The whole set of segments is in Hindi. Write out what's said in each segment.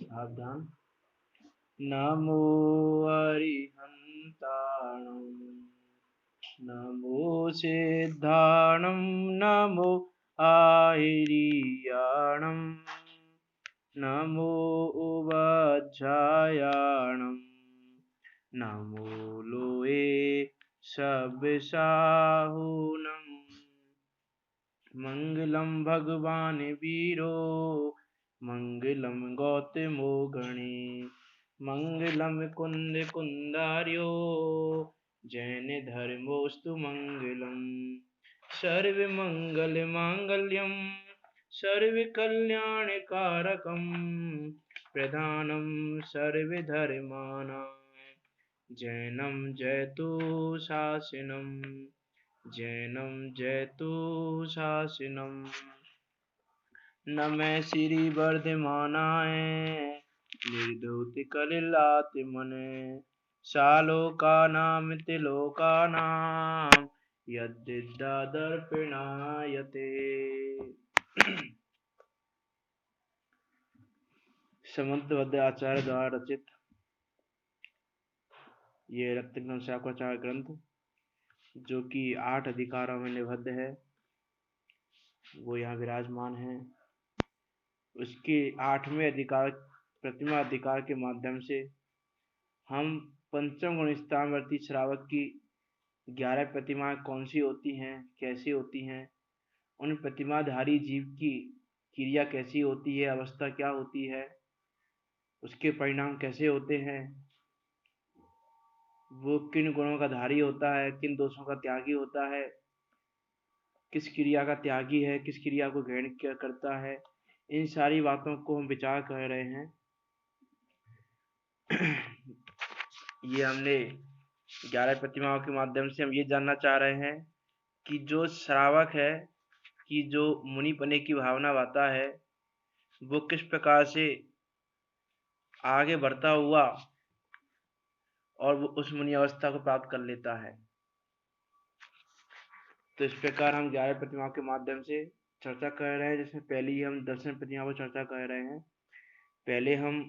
सावधान। नमो अरिहंताणं नमो सिद्धाणं नमो आहिरीयाणं नमो उपाध्यायाणं नमो लोए सब्साहुनं। मंगलम भगवान वीरो मंगलम गौतमो गणे मंगलम कुंद कुंदार्यो जैन धर्मोस्तु मंगलम। सर्व मंगल मांगल्यम सर्व कल्याण कारकम प्रधानम सर्व धर्माणां जैनम जयतु शासनम जैनम जयतु शासनम। नमः श्री वर्धमानाय निर्धूतिकलिलात्मने सालोकानां त्रिलोकानां यद्विद्यादर्पणायते। समंतवद्य आचार्य द्वारा रचित ये रत्नग्रंथ शाकोचार ग्रंथ जो कि 8 अधिकारों में निबद्ध है वो यहाँ विराजमान है। उसके 8वें अधिकार प्रतिमा अधिकार के माध्यम से हम पंचम गुण स्थानवर्ती श्रावक की 11 प्रतिमाएं कौन सी होती हैं, कैसी होती हैं, उन प्रतिमाधारी जीव की क्रिया कैसी होती है, अवस्था क्या होती है, उसके परिणाम कैसे होते हैं, वो किन गुणों का धारी होता है, किन दोषों का त्यागी होता है, किस क्रिया का त्यागी है, किस क्रिया को ग्रहण करता है, इन सारी बातों को हम विचार कर रहे हैं। ये हमने 11 प्रतिमाओं के माध्यम से हम ये जानना चाह रहे हैं कि जो श्रावक है कि जो मुनि बने की भावना वाता है वो किस प्रकार से आगे बढ़ता हुआ और वो उस मुनि अवस्था को प्राप्त कर लेता है। तो इस प्रकार हम 11 प्रतिमाओं के माध्यम से चर्चा कर रहे हैं, जिसमें पहली हम दर्शन प्रतिमा पर चर्चा कर रहे हैं। पहले हम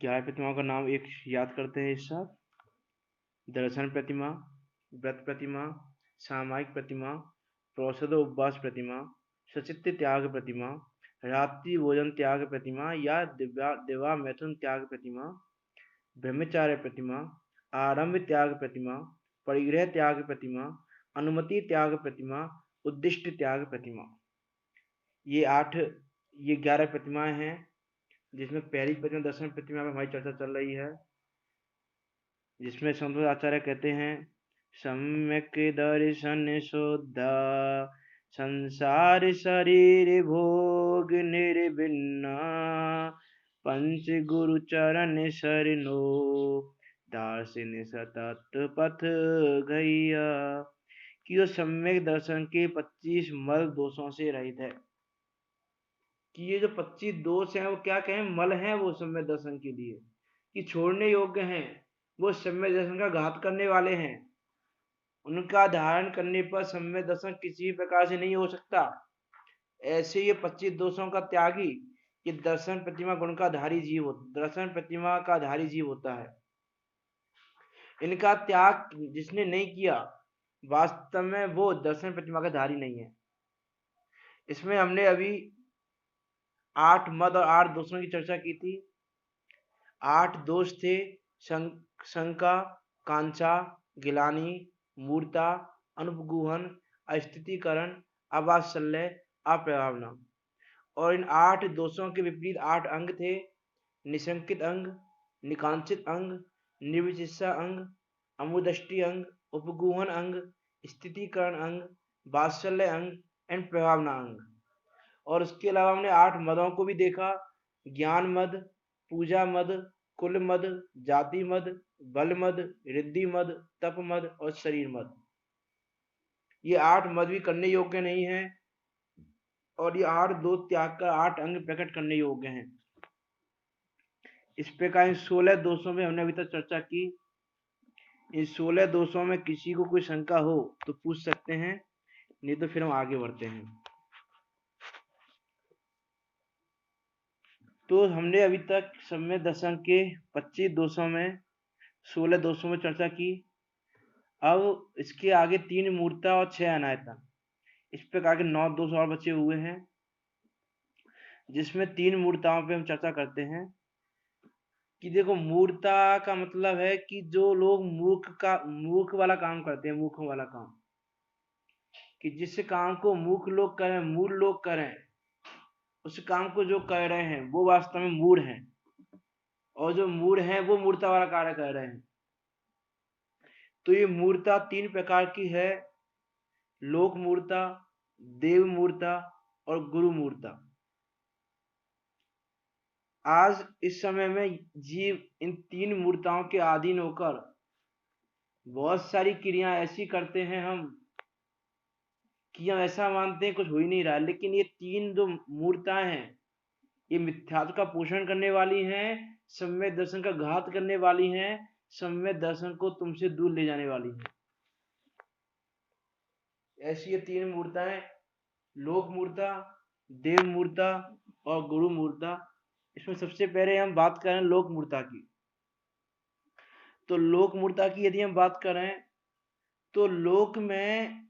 11 प्रतिमाओं का नाम एक याद करते हैं इस साथ। दर्शन प्रतिमा, व्रत प्रतिमा, सामायिक प्रतिमा, प्रोषद उपवास प्रतिमा, सचित्त त्याग प्रतिमा, रात्रि भोजन त्याग प्रतिमा या दिवा मैथुन त्याग प्रतिमा, ब्रह्मचार्य प्रतिमा, आरंभ त्याग प्रतिमा, परिग्रह त्याग प्रतिमा, अनुमति त्याग प्रतिमा, उद्दिष्ट त्याग प्रतिमा। ये 11 प्रतिमाएं हैं, जिसमें पहली प्रतिमा दर्शन प्रतिमा में हमारी चर्चा चल रही है, जिसमें संत आचार्य कहते हैं सम्यक दर्शन शुद्ध संसार शरीर भोग निर्विन्ना पंच गुरु चरण शरणो दार्शन सतत पथ गैया। कि वो सम्यक दर्शन के 25 मल दोषों से रहित है। कि ये जो 25 दोष हैं वो क्या कहें, मल हैं वो सम्यक दर्शन के लिए, कि छोड़ने योग्य हैं, वो सम्यक दर्शन का घात करने वाले हैं। उनका धारण करने पर सम्यक दर्शन किसी प्रकार से नहीं हो सकता। ऐसे ये 25 दोषों का त्यागी ये दर्शन प्रतिमा गुण का धारी जीव दर्शन प्रतिमा का धारी जीव होता है। इनका त्याग जिसने नहीं किया वास्तव में वो दर्शन प्रतिमा का धारी नहीं है। इसमें हमने अभी 8 मद और 8 दोषों की चर्चा की थी। 8 दोष थे शंका, कांचा, गिलानी, मूर्ता, अनुपगूहन, अस्थितीकरण, अवात्सल्य, अप्रभावना। और इन 8 दोषों के विपरीत 8 अंग थे। निशंकित अंग, निकांचित अंग, निर्विचित्सा अंग, अमुदष्टि अंग, उपगूहन अंग, स्थितीकरण अंग, वात्सल्य अंग एंड प्रभावना अंग। और उसके अलावा हमने 8 मदों को भी देखा। ज्ञान मद, पूजा मद, कुल मद, जाति मद, बल मद, रिद्धि मद, तप मद और शरीर मद। ये 8 मद भी करने योग्य नहीं है और ये 8 दो त्याग कर 8 अंग प्रकट करने योग्य हैं। इस प्रकार 16 दोषों में हमने अभी तक चर्चा की। इन 16 दोषों में किसी को कोई शंका हो तो पूछ सकते हैं, नहीं तो फिर हम आगे बढ़ते हैं। तो हमने अभी तक सम्यक दर्शन के 25 दोषों में 16 दोषों में चर्चा की। अब इसके आगे 3 मूर्ता और 6 अनायता, इस प्रकार के 9 दोष और बचे हुए हैं, जिसमें 3 मूर्ताओं पे हम चर्चा करते हैं। कि देखो, मूर्ता का मतलब है कि जो लोग मूर्ख वाला काम करते हैं, मूर्ख वाला काम, कि जिस काम को मूर्ख लोग करें, मूढ़ लोग करें, उस काम को जो कर रहे हैं वो वास्तव में मूढ़ हैं, और जो मूढ़ हैं वो मूर्ता वाला कार्य कर रहे हैं। तो ये मूर्ता 3 प्रकार की है: लोक मूर्ता, देव मूर्ता और गुरु मूर्ता। आज इस समय में जीव इन 3 मूर्ताओं के अधीन होकर बहुत सारी क्रियाएं ऐसी करते हैं हम, कि हम ऐसा मानते हैं कुछ हो ही नहीं रहा है। लेकिन ये 3 जो मूर्ताएं हैं, ये मिथ्यात्व का पोषण करने वाली हैं, सम्यक दर्शन का घात करने वाली हैं, सम्यक दर्शन को तुमसे दूर ले जाने वाली हैं। ऐसी ये 3 मूर्ताएं: लोक मूर्ता, देव मूर्ता और गुरु मूर्ता। इसमें सबसे पहले हम बात करें लोक मूर्ता की। तो लोक मूर्ता की यदि हम बात करें, तो लोक में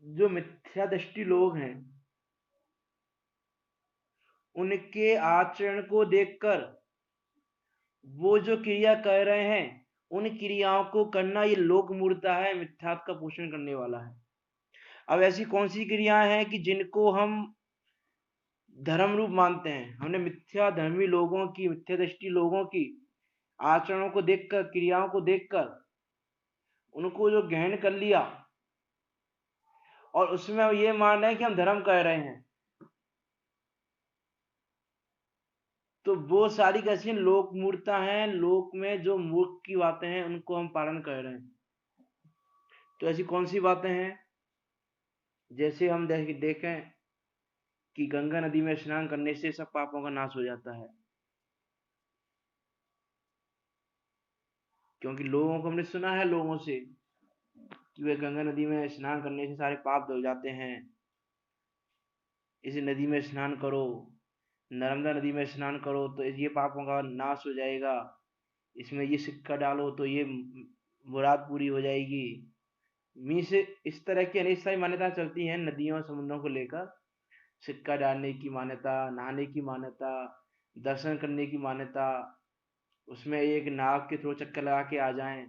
जो मिथ्या दृष्टि लोग हैं, उनके आचरण को देखकर वो जो क्रिया कर रहे हैं, उन क्रियाओं को करना ये लोक मूर्ता है, मिथ्यात्व का पोषण करने वाला है। अब ऐसी कौन सी क्रियाएं हैं कि जिनको हम धर्म रूप मानते हैं? हमने मिथ्या धर्मी लोगों की, मिथ्या दृष्टि लोगों की आचरणों को देखकर, क्रियाओं को देखकर उनको जो ग्रहण कर लिया, और उसमें हम ये मान रहे हैं कि हम धर्म कर रहे हैं। तो वो सारी कैसी लोक मूर्ता हैं, लोक में जो मूर्ख की बातें हैं उनको हम पालन कर रहे हैं। तो ऐसी कौन सी बातें हैं? जैसे हम देखें कि गंगा नदी में स्नान करने से सब पापों का नाश हो जाता है, क्योंकि लोगों को हमने सुना है लोगों से कि वे गंगा नदी में स्नान करने से सारे पाप धुल जाते हैं, इस नदी में स्नान करो, नर्मदा नदी में स्नान करो तो ये पापों का नाश हो जाएगा, इसमें ये सिक्का डालो तो ये मुराद पूरी हो जाएगी। मीन्स इस तरह की अनेक सारी मान्यताएं चलती हैं नदियों और समुद्रों को लेकर। सिक्का डालने की मान्यता, नहाने की मान्यता, दर्शन करने की मान्यता, उसमें एक नाव के थ्रू चक्कर लगा के आ जाएं,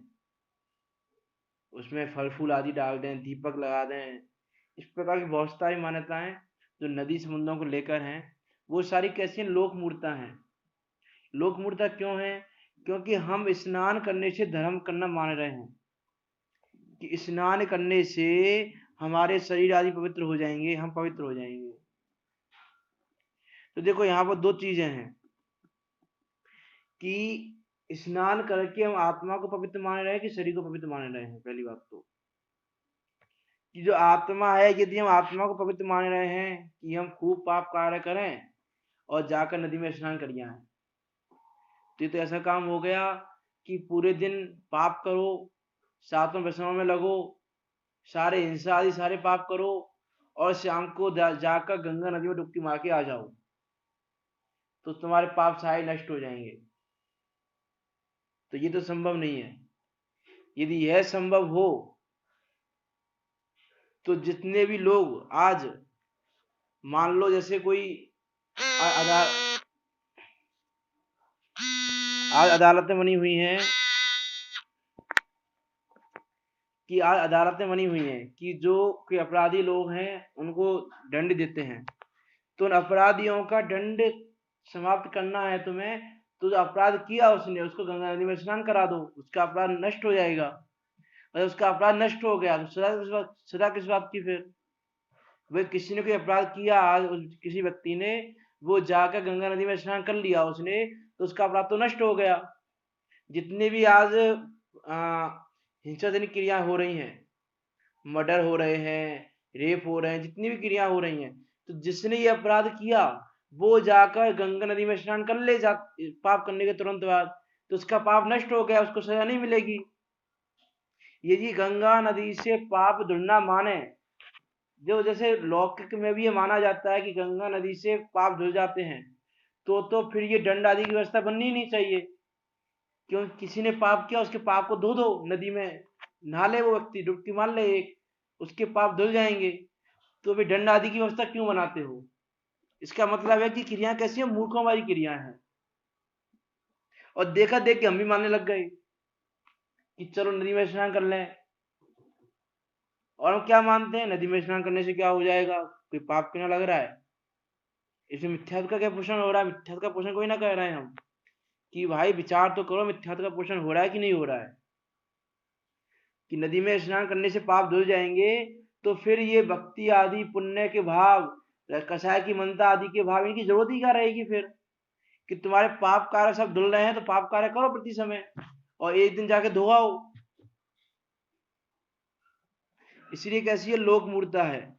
उसमें फल फूल आदि डाल दें, दीपक लगा दें। इस प्रकार की बहुत सारी मान्यताएं जो नदी समुद्रों को लेकर हैं, वो सारी कैसी लोक मूर्ता हैं। लोक मूर्ता क्यों है? क्योंकि हम स्नान करने से धर्म करना मान रहे हैं, कि स्नान करने से हमारे शरीर आदि पवित्र हो जाएंगे, हम पवित्र हो जाएंगे। तो देखो, यहाँ पर 2 चीजें हैं कि स्नान करके हम आत्मा को पवित्र मान रहे हैं कि शरीर को पवित्र मान रहे हैं। पहली बात तो कि जो आत्मा है, यदि हम आत्मा को पवित्र मान रहे हैं कि हम खूब पाप कार्य करें और जाकर नदी में स्नान कर आए, तो ये तो ऐसा काम हो गया कि पूरे दिन पाप करो, सातों व्यसनों में लगो, सारे हिंसा आदि सारे पाप करो, और शाम को जाकर गंगा नदी में डुबकी मार के आ जाओ, तो तुम्हारे पाप सारे नष्ट हो जाएंगे। तो ये तो संभव नहीं है। यदि यह संभव हो तो जितने भी लोग आज, मान लो जैसे कोई आज अदालतें बनी हुई हैं, कि आज अदालतें बनी हुई हैं कि जो कोई अपराधी लोग हैं उनको दंड देते हैं। तो उन अपराधियों का दंड समाप्त करना है तुम्हें, तो जो अपराध किया उसने, उसको गंगा नदी में स्नान करा दो, उसका अपराध नष्ट हो जाएगा। और उसका अपराध नष्ट हो गया तो सजा किस बात की? फिर वे किसी ने कोई अपराध किया, आज किसी व्यक्ति ने, वो जाकर गंगा नदी में स्नान कर लिया उसने, तो उसका अपराध तो नष्ट हो गया। जितने भी आज हिंसाजनक क्रिया हो रही हैं, मर्डर हो रहे हैं, रेप हो रहे हैं, जितनी भी क्रिया हो रही हैं, तो जिसने ये अपराध किया वो जाकर गंगा नदी में स्नान कर ले पाप करने के तुरंत बाद, तो उसका पाप नष्ट हो गया, उसको सजा नहीं मिलेगी। यदि गंगा नदी से पाप धुलना माने, जो जैसे लौकिक में भी ये माना जाता है कि गंगा नदी से पाप धुल जाते हैं, तो फिर ये दंड आदि की व्यवस्था बननी ही नहीं चाहिए, क्योंकि किसी ने पाप किया उसके पाप को धो दो नदी में, नहा ले वो व्यक्ति, डुबकी मार ले एक, उसके पाप धुल जाएंगे। तो भी दंड आदि की व्यवस्था क्यों बनाते हो? इसका मतलब है कि क्रियाएं कैसी है, मूर्खों वाली क्रियाएं हैं। और देखा देख के हम भी मानने लग गए कि चलो नदी में स्नान कर लें। और हम क्या मानते हैं, नदी में स्नान करने से क्या हो जाएगा, कोई पाप क्यों ना लग रहा है? इसमें मिथ्यात्व का क्या पोषण हो रहा है? मिथ्यात्व का पोषण कोई ना कह रहे हैं हम, कि भाई विचार तो करो मिथ्यात्व का पोषण हो रहा है कि नहीं हो रहा है, कि नदी में स्नान करने से पाप धुल जाएंगे। तो फिर ये भक्ति आदि पुण्य के भाव, कषाय की मनता आदि के भाव, इनकी जरूरत ही क्या रहेगी फिर? कि तुम्हारे पाप कार्य सब धुल रहे हैं तो पाप कार्य करो प्रति समय, और एक दिन जाके धोआओ। इसलिए कैसी है, लोक मूर्ता है।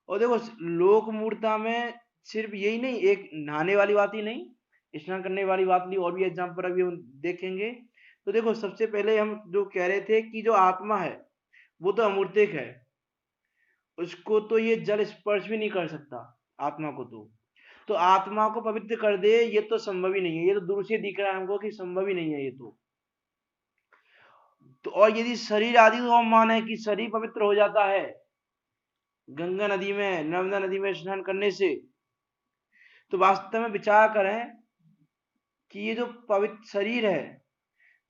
और देखो लोक मूर्ता में सिर्फ यही नहीं, एक नहाने वाली बात ही नहीं, स्नान करने वाली बात नहीं, और भी एग्जाम्पल अभी हम देखेंगे। तो देखो सबसे पहले हम जो कह रहे थे कि जो आत्मा है वो तो अमूर्तिक है, उसको तो ये जल स्पर्श भी नहीं कर सकता आत्मा को। तो आत्मा को पवित्र कर दे ये तो संभव ही नहीं है, ये तो दूर से दिख रहा है हमको कि संभव ही नहीं है ये तो और यदि शरीर आदि को हम माने कि शरीर पवित्र हो जाता है गंगा नदी में, नर्मदा नदी में स्नान करने से, तो वास्तव में विचार करें कि ये जो पवित्र शरीर है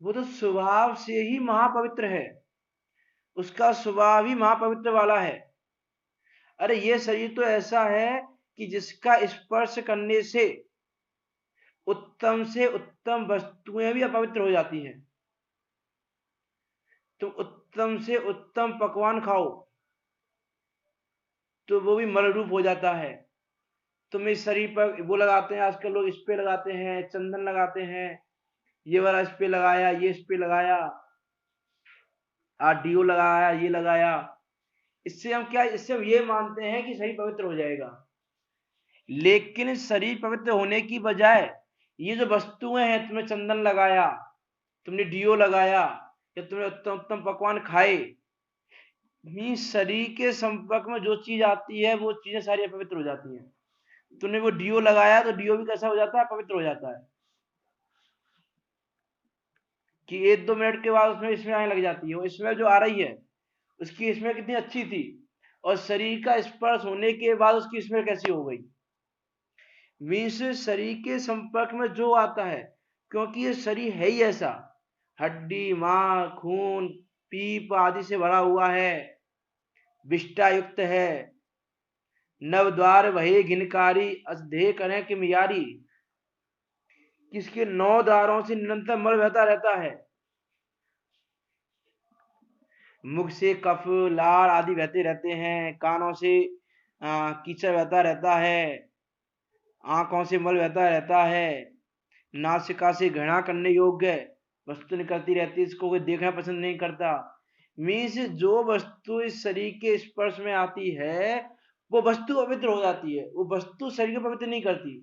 वो तो स्वभाव से ही महापवित्र है, उसका स्वभाव ही महापवित्र वाला है। अरे ये शरीर तो ऐसा है कि जिसका स्पर्श करने से उत्तम वस्तुएं भी अपवित्र हो जाती हैं। तुम उत्तम से उत्तम पकवान खाओ तो वो भी मल रूप हो जाता है। तुम इस शरीर पर वो लगाते हैं, आजकल लोग स्प्रे लगाते हैं, चंदन लगाते हैं, ये वाला स्प्रे लगाया, ये स्प्रे लगाया, डीओ लगाया, ये लगाया। इससे हम क्या, इससे हम ये मानते हैं कि शरीर पवित्र हो जाएगा। लेकिन शरीर पवित्र होने की बजाय ये जो वस्तुएं हैं, तुमने चंदन लगाया, तुमने डीओ लगाया, या तुमने उत्तम उत्तम पकवान खाए, शरीर के संपर्क में जो चीज आती है वो चीजें सारी अपवित्र हो जाती हैं। तुमने वो डीओ लगाया तो डीओ भी कैसा हो जाता है, पवित्र हो जाता है, कि 1-2 मिनट के बाद उसमें स्मेल आने लग जाती है। वो स्मेल जो आ रही है उसकी स्मेल कितनी अच्छी थी, और शरीर का स्पर्श होने के बाद उसकी स्मेल कैसी हो गई। मीन्स शरीर के संपर्क में जो आता है, क्योंकि ये शरीर है ही ऐसा, हड्डी मांस खून पीप आदि से भरा हुआ है, विष्टा युक्त है, नवद्वार वही घिनकारी अधे करें कि मियारी, किसके 9 द्वारों से निरंतर मल बहता रहता है। मुख से कफ लार आदि बहते रहते हैं, कानों से कीचड़ बहता रहता है, आंखों से मल बहता रहता है, नासिका से घृणा करने योग्य वस्तु निकलती रहती है, इसको कोई देखना पसंद नहीं करता। मीन्स जो वस्तु इस शरीर के स्पर्श में आती है वो वस्तु पवित्र हो जाती है, वो वस्तु शरीर को पवित्र नहीं करती।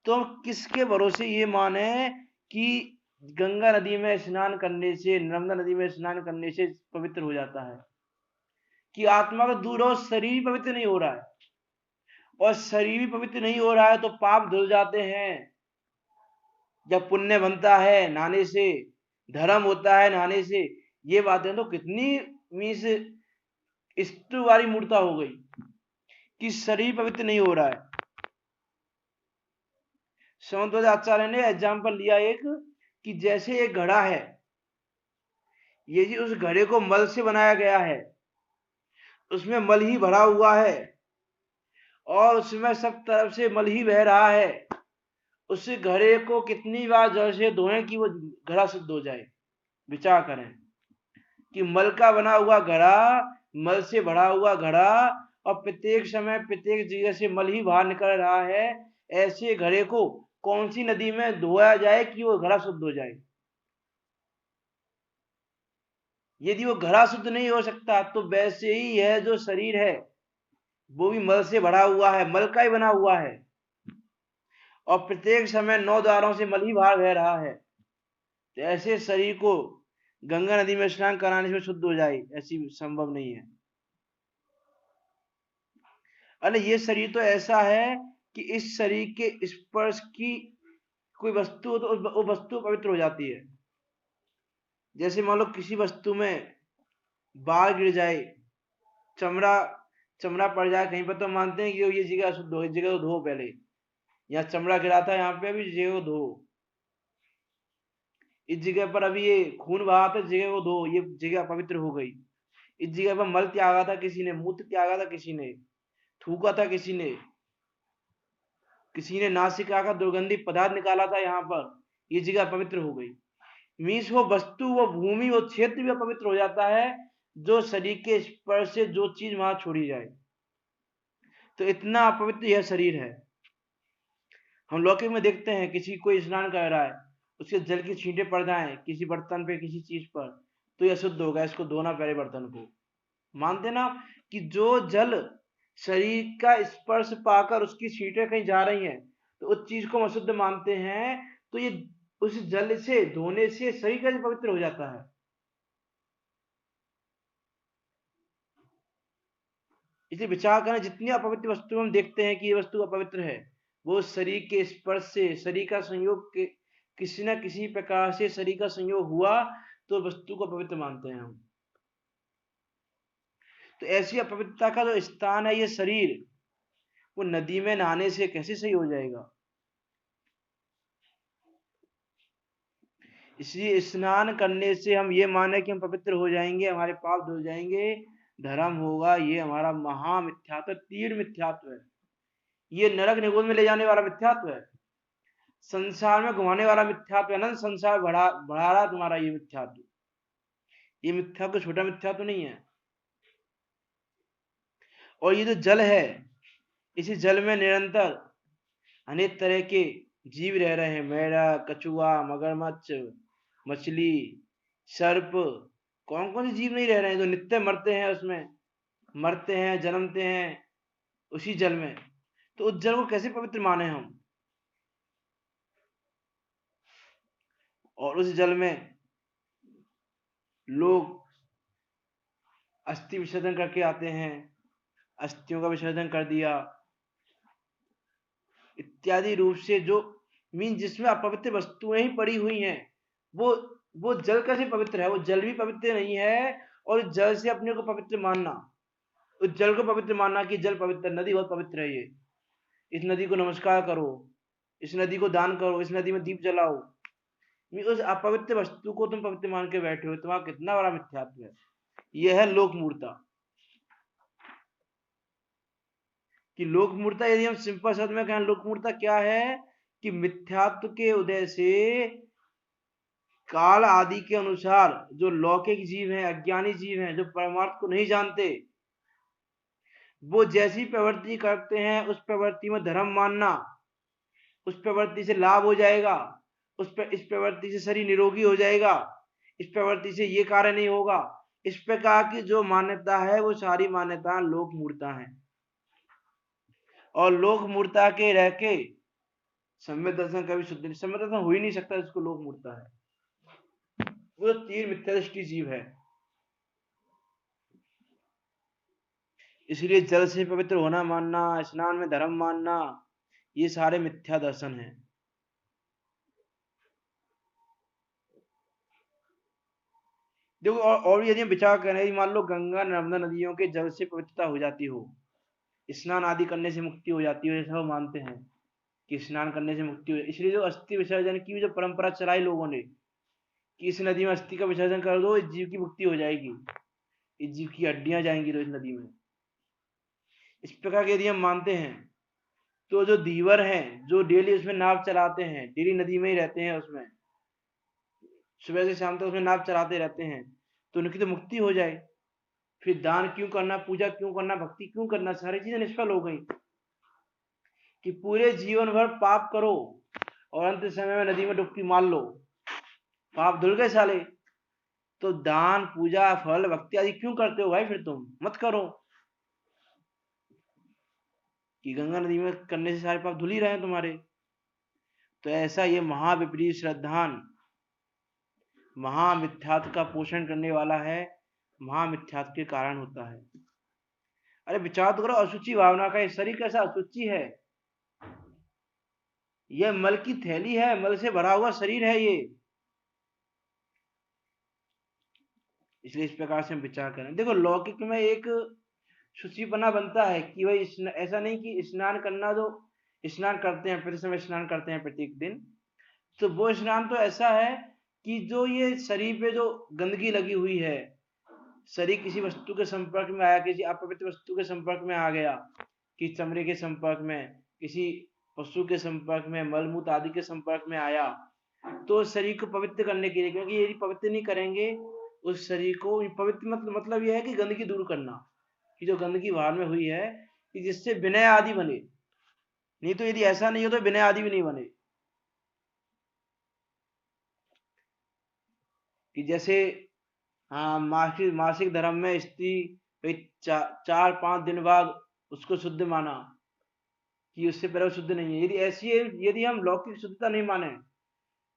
तो किसके भरोसे ये माने कि गंगा नदी में स्नान करने से, नर्मदा नदी में स्नान करने से पवित्र हो जाता है, कि आत्मा का दूर हो, शरीर पवित्र नहीं हो रहा है, और शरीर भी पवित्र नहीं हो रहा है तो पाप धुल जाते हैं। जब पुण्य बनता है नहाने से, धर्म होता है नहाने से, ये बातें तो कितनी मीन्स स्तु वाली मूर्ता हो गई कि शरीर पवित्र नहीं हो रहा है। समन्वय आचार्य ने एग्जाम्पल लिया एक, कि जैसे एक घड़ा है, ये जी उस घड़े को मल से बनाया गया है, उसमें मल ही भरा हुआ है और उसमें सब तरफ से मल ही बह रहा है। उस घड़े को कितनी बार जल से धोएं कि वो घड़ा शुद्ध हो जाए। विचार करें कि मल का बना हुआ घड़ा, मल से भरा हुआ घड़ा, और प्रत्येक समय प्रत्येक जगह से मल ही बाहर निकल रहा है, ऐसे घड़े को कौन सी नदी में धोया जाए कि वो घड़ा शुद्ध हो जाए। यदि वो घड़ा शुद्ध नहीं हो सकता तो वैसे ही है जो शरीर है वो भी मल से भरा हुआ है, मल का ही बना हुआ है, और प्रत्येक समय 9 द्वारों से मल ही बाहर बह रहा है। तो ऐसे शरीर को गंगा नदी में स्नान कराने से शुद्ध हो जाए, ऐसी संभव नहीं है। अरे ये शरीर तो ऐसा है कि इस शरीर के स्पर्श की कोई वस्तु हो तो वो वस्तु पवित्र हो जाती है। जैसे मान लो किसी वस्तु में बाल गिर जाए, चमड़ा चमड़ा पड़ जाए कहीं पर, तो मानते हैं कि ये जगह अशुद्ध हो, इस जगह को धो पहले। यहाँ चमड़ा गिरा था, यहाँ पे अभी जगह को धो, इस जगह पर अभी ये खून बहा था, जगह को धो, ये जगह पवित्र हो गई। इस जगह पर मल त्यागा था किसी ने, मूत्र त्यागा था किसी ने, थूका था किसी ने नासिका का दुर्गंधी पदार्थ निकाला था, यहाँ पर ये जगह पवित्र हो गई। मीन्स वो वस्तु, वो भूमि, वो क्षेत्र भी पवित्र हो जाता है जो शरीर के स्पर्श से जो चीज वहां छोड़ी जाए। तो इतना अपवित्र यह शरीर है। हम लौकिक में देखते हैं किसी कोई स्नान कर रहा है, उसके जल की छींटे पड़ जाए किसी बर्तन पे किसी चीज पर, तो यह शुद्ध होगा, इसको धोना पहले बर्तन को। मानते ना कि जो जल शरीर का स्पर्श पाकर उसकी छींटे कहीं जा रही हैं तो उस चीज को हम अशुद्ध मानते हैं, तो ये उस जल से धोने से शरीर कैसे पवित्र हो जाता है। इसलिए विचार करें, जितनी अपवित्र वस्तु हम देखते हैं कि ये वस्तु अपवित्र है, वो शरीर के स्पर्श से, शरीर का संयोग के किसी न किसी प्रकार से शरीर का संयोग हुआ तो वस्तु को पवित्र मानते हैं हम। तो ऐसी अपवित्रता का जो स्थान है ये शरीर, वो नदी में नहाने से कैसे सही हो जाएगा। इसलिए स्नान करने से हम ये माने कि हम पवित्र हो जाएंगे, हमारे पाप धुल जाएंगे, धर्म होगा, ये हमारा महामिथ्यात्व, तीव्र मिथ्यात्व है। ये नरक निगोद में ले जाने वाला मिथ्यात्व है, संसार में घुमाने वाला मिथ्यात्व, अनंत संसार बढ़ा रहा तुम्हारा ये मिथ्यात्व। ये मिथ्यात्व छोटा मिथ्यात्व नहीं है। और ये जो जल है, इसी जल में निरंतर अनेक तरह के जीव रह रहे हैं, मेढक, कछुआ, मगरमच्छ, मछली, सर्प, कौन कौन से जीव नहीं रह रहे हैं जो नित्य मरते हैं, उसमें मरते हैं, जन्मते हैं उसी जल में। तो उस जल को कैसे पवित्र माने हम। और उस जल में लोग अस्थि विसर्जन करके आते हैं, अस्थियों का विसर्जन कर दिया इत्यादि रूप से, जो मीन जिसमें अपवित्र वस्तुएं ही पड़ी हुई हैं, वो जल कैसे पवित्र है। वो जल भी पवित्र नहीं है, और जल से अपने को पवित्र मानना, उस जल को पवित्र मानना कि जल पवित्र, नदी बहुत पवित्र है, ये इस नदी को नमस्कार करो, इस नदी को दान करो, इस नदी में दीप जलाओ। उस अपवित्र वस्तु को तुम पवित्र मान के बैठे हो, तुम्हारा कितना बड़ा मिथ्यात्व है। यह है लोक मूर्ता। कि लोक मूर्ता, यदि हम सिंपल शब्द में कहें, लोक मूर्ता क्या है कि मिथ्यात्व के उदय से काल आदि के अनुसार जो लौकिक जीव हैं, अज्ञानी जीव हैं, जो परमार्थ को नहीं जानते, वो जैसी प्रवृत्ति करते हैं उस प्रवृत्ति में धर्म मानना, उस प्रवृत्ति से लाभ हो जाएगा, इस प्रवृत्ति से शरीर निरोगी हो जाएगा, इस प्रवृत्ति से ये कार्य नहीं होगा, इस प्रकार की जो मान्यता है वो सारी मान्यता लोक मूर्ता है। और लोक मूर्ता के रह के सम्यक दर्शन कभी शुद्ध नहीं, सम्यक दर्शन हो ही नहीं सकता जिसको लोक मूर्ता है। वो तीर मिथ्या दृष्टि जीव है। इसलिए जल से पवित्र होना मानना, स्नान में धर्म मानना, ये सारे मिथ्या दर्शन हैं। देखो, और यदि हम विचार करें, मान लो गंगा नर्मदा नदियों के जल से पवित्रता हो जाती हो, स्नान आदि करने से मुक्ति हो जाती हो, जैसा वो मानते हैं कि स्नान करने से मुक्ति हो, इसलिए जो अस्थि विसर्जन की जो परंपरा चलाई लोगों ने कि इस नदी में अस्थि का विसर्जन कर दो, इस जीव की मुक्ति हो जाएगी, इस जीव की हड्डियां जाएंगी तो इस नदी में, इस प्रकार के यदि हम मानते हैं, तो जो धीवर हैं, जो डेली उसमें नाव चलाते हैं, डेली नदी में ही रहते हैं, उसमें सुबह से शाम तक उसमें नाव चलाते रहते हैं, तो उनकी तो मुक्ति हो जाए। फिर दान क्यों करना, पूजा क्यों करना, भक्ति क्यों करना, सारी चीजें निष्फल हो गई। कि पूरे जीवन भर पाप करो और अंत समय में नदी में डुबकी मार लो, पाप धुल गए साले। तो दान, पूजा, फल, भक्ति आदि क्यों करते हो भाई, फिर तुम मत करो। कि गंगा नदी में करने से सारे पाप धुल ही रहे हैं तुम्हारे। तो ऐसा ये महाविपरीत श्रद्धान महामिथ्यात्व का पोषण करने वाला है, महामिथ्यात्व के कारण होता है। अरे विचार तो करो, अशुचि भावना का शरीर कैसा अशुचि है, यह मल की थैली है, मल से भरा हुआ शरीर है ये। इसलिए इस प्रकार से हम विचार करें। देखो लौकिक में एक शुचिपना बनता है कि भाई ऐसा नहीं कि स्नान करना, जो स्नान करते हैं प्रति समय स्नान करते हैं प्रत्येक दिन, तो वो स्नान तो ऐसा है कि जो ये शरीर पे जो गंदगी लगी हुई है, शरीर किसी वस्तु के संपर्क में आया, किसी अपवित्र वस्तु के संपर्क में आ गया, कि चमड़े के संपर्क में, किसी पशु के संपर्क में, मलमूत्र आदि के संपर्क में आया, तो शरीर को पवित्र करने के लिए, क्योंकि यदि पवित्र नहीं करेंगे उस शरीर को, पवित्र मतलब यह है कि गंदगी दूर करना, कि जो गंदगी बाहर में हुई है, कि जिससे विनय आदि बने। नहीं तो यदि ऐसा नहीं हो तो विनय आदि भी नहीं बने। कि जैसे हाँ, मासिक धर्म में स्त्री 4-5 दिन बाद उसको शुद्ध माना, कि उससे पहले शुद्ध नहीं है। यदि ऐसी है, यदि हम लौकिक शुद्धता नहीं माने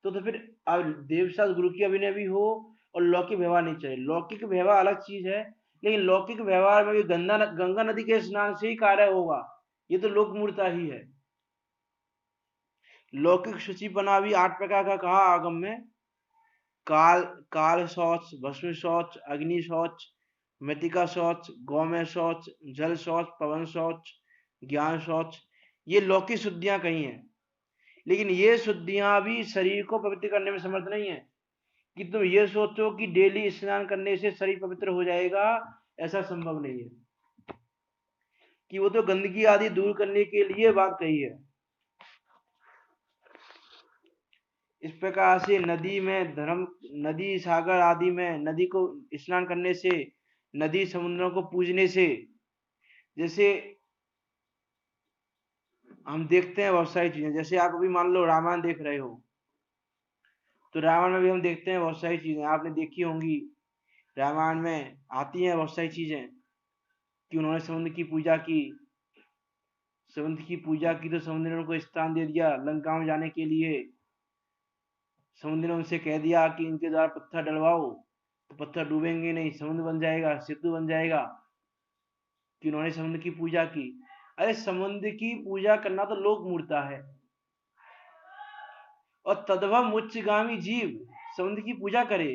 तो फिर अब देवशास्त्र गुरु की अभिनय भी हो और लौकिक व्यवहार नहीं चाहिए। लौकिक व्यवहार अलग चीज है, लेकिन लौकिक व्यवहार में भी गंगा नदी के स्नान से ही कार्य होगा, ये तो लोक मूर्ता ही है। लौकिक शुचिपना भी 8 प्रकार का कहा आगम में। काल शौच, भस्म शौच, अग्नि शौच, मृतिका शौच, गौमय शौच, जल शौच, पवन शौच, ज्ञान शौच, ये लौकिक शुद्धियां कही हैं। लेकिन ये शुद्धियां भी शरीर को पवित्र करने में समर्थ नहीं है। कि तुम ये सोचो कि डेली स्नान करने से शरीर पवित्र हो जाएगा, ऐसा संभव नहीं है। कि वो तो गंदगी आदि दूर करने के लिए बात कही है। इस प्रकार से नदी सागर आदि में नदी को स्नान करने से, नदी समुद्रों को पूजने से, जैसे हम देखते हैं बहुत सारी चीजें, जैसे आप अभी मान लो रामायण देख रहे हो, तो रामायण में भी हम देखते हैं बहुत सारी चीजें आपने देखी होंगी। रामायण में आती हैं बहुत सारी चीजें कि उन्होंने समुद्र की पूजा की, तो समुद्र ने उनको स्थान दे दिया लंका में जाने के लिए। समुद्र ने उनसे कह दिया कि इनके द्वारा पत्थर डलवाओ, तो पत्थर डूबेंगे नहीं, समुद्र बन जाएगा, सेतु बन जाएगा। कि उन्होंने समुद्र की पूजा की। अरे समुद्र की पूजा करना तो लोक मूर्ता है, और तद्भव उच्चगामी जीव समुद्र की पूजा करे।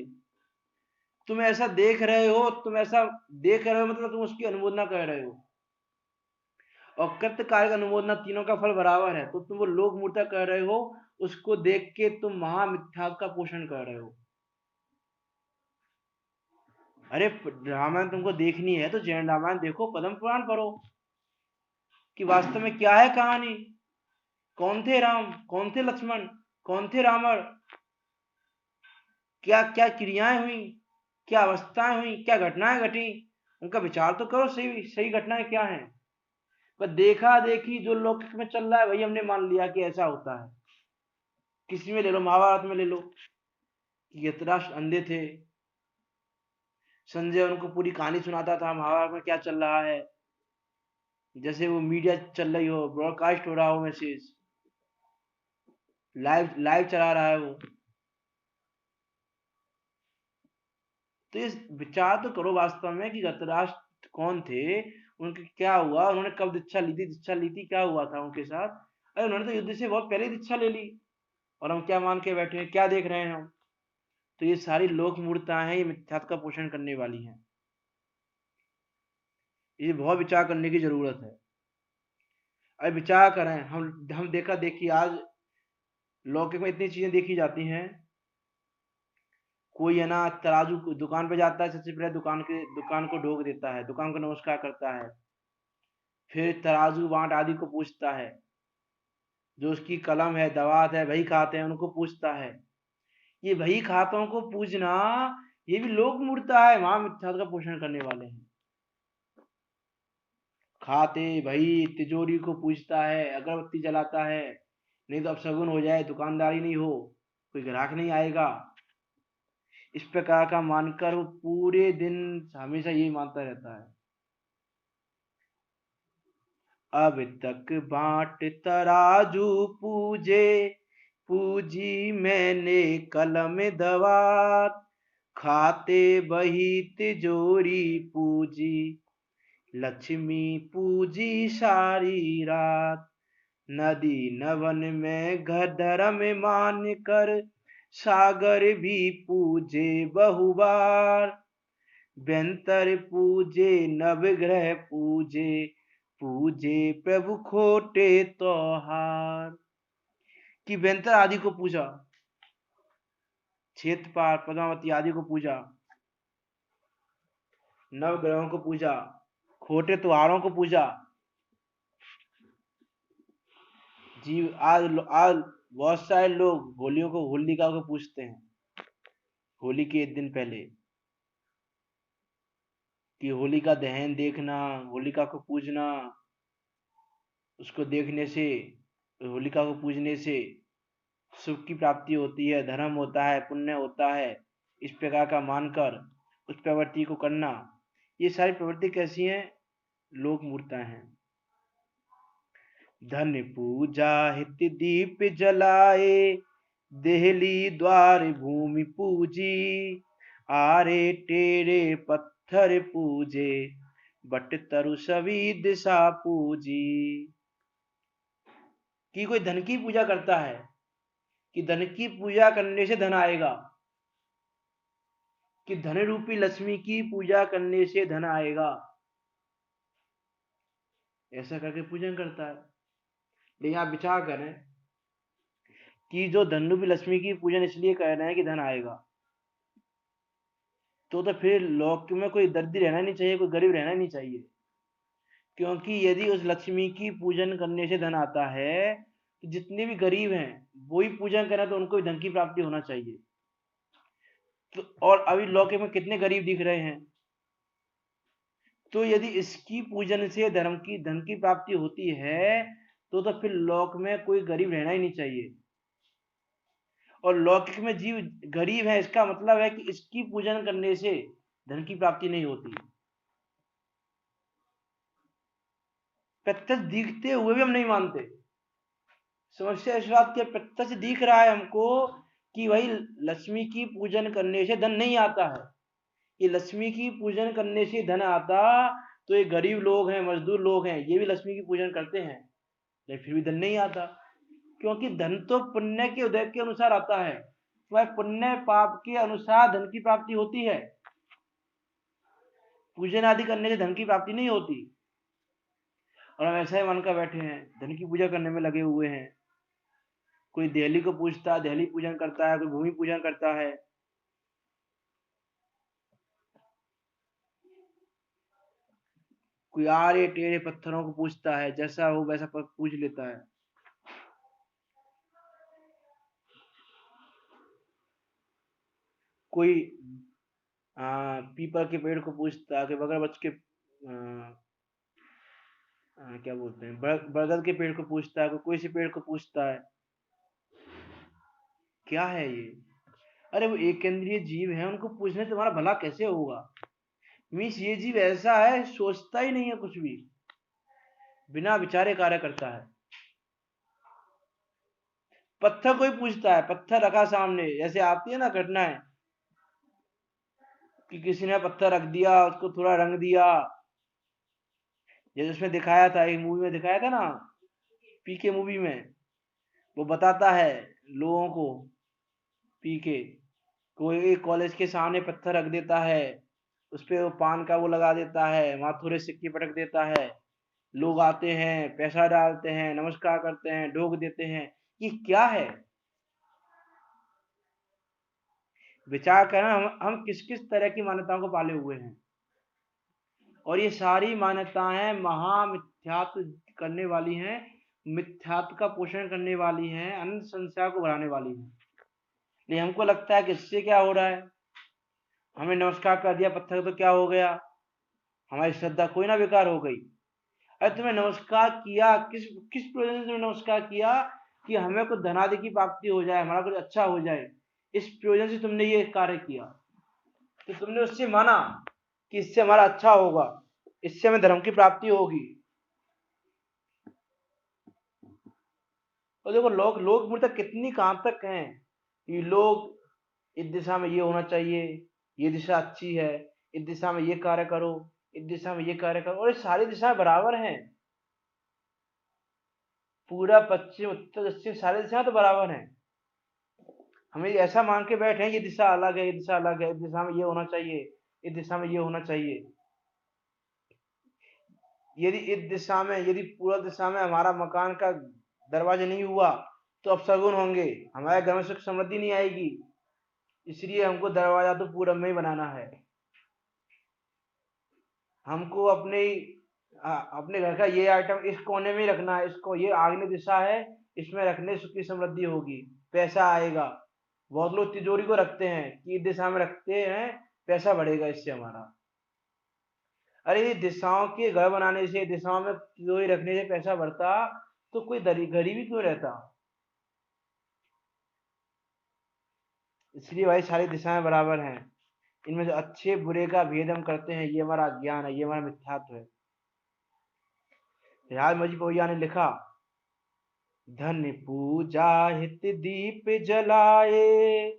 तुम ऐसा देख रहे हो, मतलब तुम उसकी अनुमोदना कर रहे हो, और कृत कार्य अनुमोदना, तीनों का फल बराबर है, तो तुम वो लोक मूर्ता कर रहे हो। उसको देख के तुम महामिथ्या का पोषण कर रहे हो। अरे रामायण तुमको देखनी है तो जैन रामायण देखो, पद्म पुराण पढ़ो, कि वास्तव में क्या है कहानी, कौन थे राम, कौन थे लक्ष्मण, कौन थे रावण, क्या क्या क्रियाएं हुई, क्या अवस्थाएं हुई, क्या घटनाएं घटी, उनका विचार तो करो, सही सही घटनाएं क्या हैं। पर देखा देखी जो लौकिक में चल रहा है वही हमने मान लिया कि ऐसा होता है। किसी में ले लो, महाभारत में ले लो, कि धृतराष्ट्र अंधे थे, संजय उनको पूरी कहानी सुनाता था महाभारत में क्या चल रहा है, जैसे वो मीडिया चल रही हो, ब्रॉडकास्ट हो रहा हो, मैसेज लाइव लाइव चला रहा है वो। तो इस विचार तो करो वास्तव में कि धृतराष्ट्र कौन थे, उनके क्या हुआ, उन्होंने कब दीक्षा ली थी, क्या हुआ था उनके साथ। अरे उन्होंने तो युद्ध से बहुत पहले दीक्षा ले ली, और हम क्या मान के बैठे हैं, क्या देख रहे हैं हम। तो ये सारी लोक मूर्ताएं हैं, ये मिथ्यात्व का पोषण करने वाली हैं। ये बहुत विचार करने की जरूरत है। अरे विचार करें, हम देखा देखी आज लौकिक में इतनी चीजें देखी जाती हैं। कोई है ना, तराजू दुकान पे जाता है, सबसे पहले दुकान को ढोक देता है, दुकान को नमस्कार करता है, फिर तराजू बांट आदि को पूछता है, जो उसकी कलम है, दवात है, वही खाते हैं उनको पूछता है। ये वही खातों को पूजना, ये भी लोक मूर्ता है, वहां मिथ्यात्व का पोषण करने वाले हैं। खाते भाई तिजोरी को पूजता है, अगरबत्ती जलाता है, नहीं तो अब शगुन हो जाए, दुकानदारी नहीं हो, कोई ग्राहक नहीं आएगा। इस प्रकार का मानकर वो पूरे दिन हमेशा यही मानता रहता है। अब तक बाट तराजू पूजे, पूजी मैंने कलम दवात, खाते बही तिजोरी पूजी, लक्ष्मी पूजी सारी रात। नदी नवन में धर्म मान कर, सागर भी पूजे बहुबार। व्यंतर पूजे नवग्रह पूजे, पूजे प्रभु खोटे त्योहार। कि व्यंतर आदि को पूजा, क्षेत्रपाल पद्मावती आदि को पूजा, नवग्रहों को पूजा, खोटे त्योहारों को पूजा। जीव आज बहुत सारे लोग होलियों को होलिका को पूजते हैं, होली के एक दिन पहले, कि होलिका दहन देखना, होलिका को पूजना, उसको देखने से, होलिका को पूजने से सुख की प्राप्ति होती है, धर्म होता है, पुण्य होता है, इस प्रकार का मानकर उस प्रवृत्ति को करना। ये सारी प्रवृत्ति कैसी हैं? लोक मूर्ता हैं। धन पूजा हित दीप जलाए, देहली द्वार भूमि पूजी। आरे टेरे पत्थर पूजे, बट तरु सभी दिशा पूजी। कि कोई धन की पूजा करता है, कि धन की पूजा करने से धन आएगा, कि धन रूपी लक्ष्मी की पूजा करने से धन आएगा, ऐसा करके पूजन करता है। लेकिन आप विचार करें कि जो धन रूपी लक्ष्मी की पूजन इसलिए कर रहे हैं कि धन आएगा, तो फिर लोक में कोई दरिद्र रहना नहीं चाहिए, कोई गरीब रहना नहीं चाहिए। क्योंकि यदि उस लक्ष्मी की पूजन करने से धन आता है, तो जितने भी गरीब हैं वो ही पूजन करें तो उनको भी धन की प्राप्ति होना चाहिए। तो और अभी लोक में कितने गरीब दिख रहे हैं, तो यदि इसकी पूजन से धन की प्राप्ति होती है, तो फिर लोक में कोई गरीब रहना ही नहीं चाहिए। और लौकिक में जीव गरीब है, इसका मतलब है कि इसकी पूजन करने से धन की प्राप्ति नहीं होती। प्रत्यक्ष दिखते हुए भी हम नहीं मानते। समस्या इस बात की, प्रत्यक्ष दिख रहा है हमको कि भाई लक्ष्मी की पूजन करने से धन नहीं आता है। ये लक्ष्मी की पूजन करने से धन आता, तो ये गरीब लोग हैं, मजदूर लोग हैं, ये भी लक्ष्मी की पूजन करते हैं, लेकिन फिर भी धन नहीं आता। क्योंकि धन तो पुण्य के उदय के अनुसार आता है, वह पुण्य पाप के अनुसार धन की प्राप्ति होती है। पूजन आदि करने से धन की प्राप्ति नहीं होती। और हम ऐसा ही मानकर बैठे हैं, धन की पूजा करने में लगे हुए हैं। कोई देहली को पूजता है, देहली पूजन करता है, कोई भूमि पूजन करता है। कोई आरे टेढ़े पत्थरों को पूजता है, जैसा हो वैसा पूज लेता है। कोई पीपल के पेड़ को पूजता है, कोई बगरबच के क्या बोलते हैं, बरगद के पेड़ को पूजता है, कोई से पेड़ को पूजता है। क्या है ये? अरे वो एक केंद्रीय जीव है, उनको पूजने से तुम्हारा भला कैसे होगा? मीन्स ये जीव ऐसा है, सोचता ही नहीं है कुछ भी, बिना विचारे कार्य करता है। पत्थर कोई पूछता है, पत्थर रखा सामने, जैसे आती है ना घटनाएं कि किसी ने पत्थर रख दिया, उसको थोड़ा रंग दिया, जैसे उसमें दिखाया था, एक मूवी में दिखाया था ना, पीके मूवी में, वो बताता है लोगों को, पीके कोई कॉलेज के सामने पत्थर रख देता है, उस पे वो पान का वो लगा देता है, वहां थोड़े सिक्के पटक देता है, लोग आते हैं, पैसा डालते हैं, नमस्कार करते हैं, ढोक देते हैं। ये क्या है? विचार करना, हम किस किस तरह की मान्यताओं को पाले हुए हैं। और ये सारी मान्यताएं महामिथ्यात्व करने वाली हैं, मिथ्यात्व का पोषण करने वाली हैं, अनंत संशय को बढ़ाने वाली हैं। नहीं, हमको लगता है कि इससे क्या हो रहा है, हमें नमस्कार कर दिया पत्थर तो क्या हो गया, हमारी श्रद्धा कोई ना बेकार हो गई। अरे तुम्हें नमस्कार किया, किस किस प्रयोजन से तुमने नमस्कार किया? कि हमें कुछ धनादि की प्राप्ति हो जाए, हमारा कुछ अच्छा हो जाए, इस प्रयोजन से तुमने ये कार्य किया। तो तुमने उससे माना कि इससे हमारा अच्छा होगा, इससे हमें धर्म की प्राप्ति होगी। और देखो लोक मूर्ता कितनी कहां तक हैं कि लोग इस दिशा में ये होना चाहिए, ये दिशा अच्छी है, इस दिशा में ये कार्य करो, इस दिशा में ये कार्य करो, और ये सारी दिशाएं बराबर हैं। पूरा पश्चिम उत्तर दक्षिण सारी दिशाएं तो बराबर हैं। हमें ऐसा मान के बैठे हैं ये दिशा अलग है, ये दिशा अलग है, इस दिशा में ये होना चाहिए, इस दिशा में ये होना चाहिए। यदि इस दिशा में, यदि पूरा दिशा में हमारा मकान का दरवाजा नहीं हुआ तो अपशगुन होंगे, हमारे घर में सुख समृद्धि नहीं आएगी। इसलिए हमको दरवाजा तो पूरब में ही बनाना है। हमको अपने घर का ये आइटम इस कोने में ही रखना है, इसको, ये आग्नेय दिशा है, इसमें रखने से सुख की समृद्धि होगी, पैसा आएगा। बहुत लोग तिजोरी को रखते हैं कि इस दिशा में रखते हैं, पैसा बढ़ेगा इससे हमारा। अरे ये दिशाओं के घर बनाने से, दिशाओं में तिजोरी रखने से पैसा बढ़ता तो कोई गरीबी क्यों रहता। इसलिए भाई सारी दिशाएं बराबर हैं। इनमें से अच्छे बुरे का भेद हम करते हैं, ये हमारा अज्ञान है, ये हमारा मिथ्यात्व है। राजमजी पवैया ने लिखा, धन पूजा हित दीप जलाए,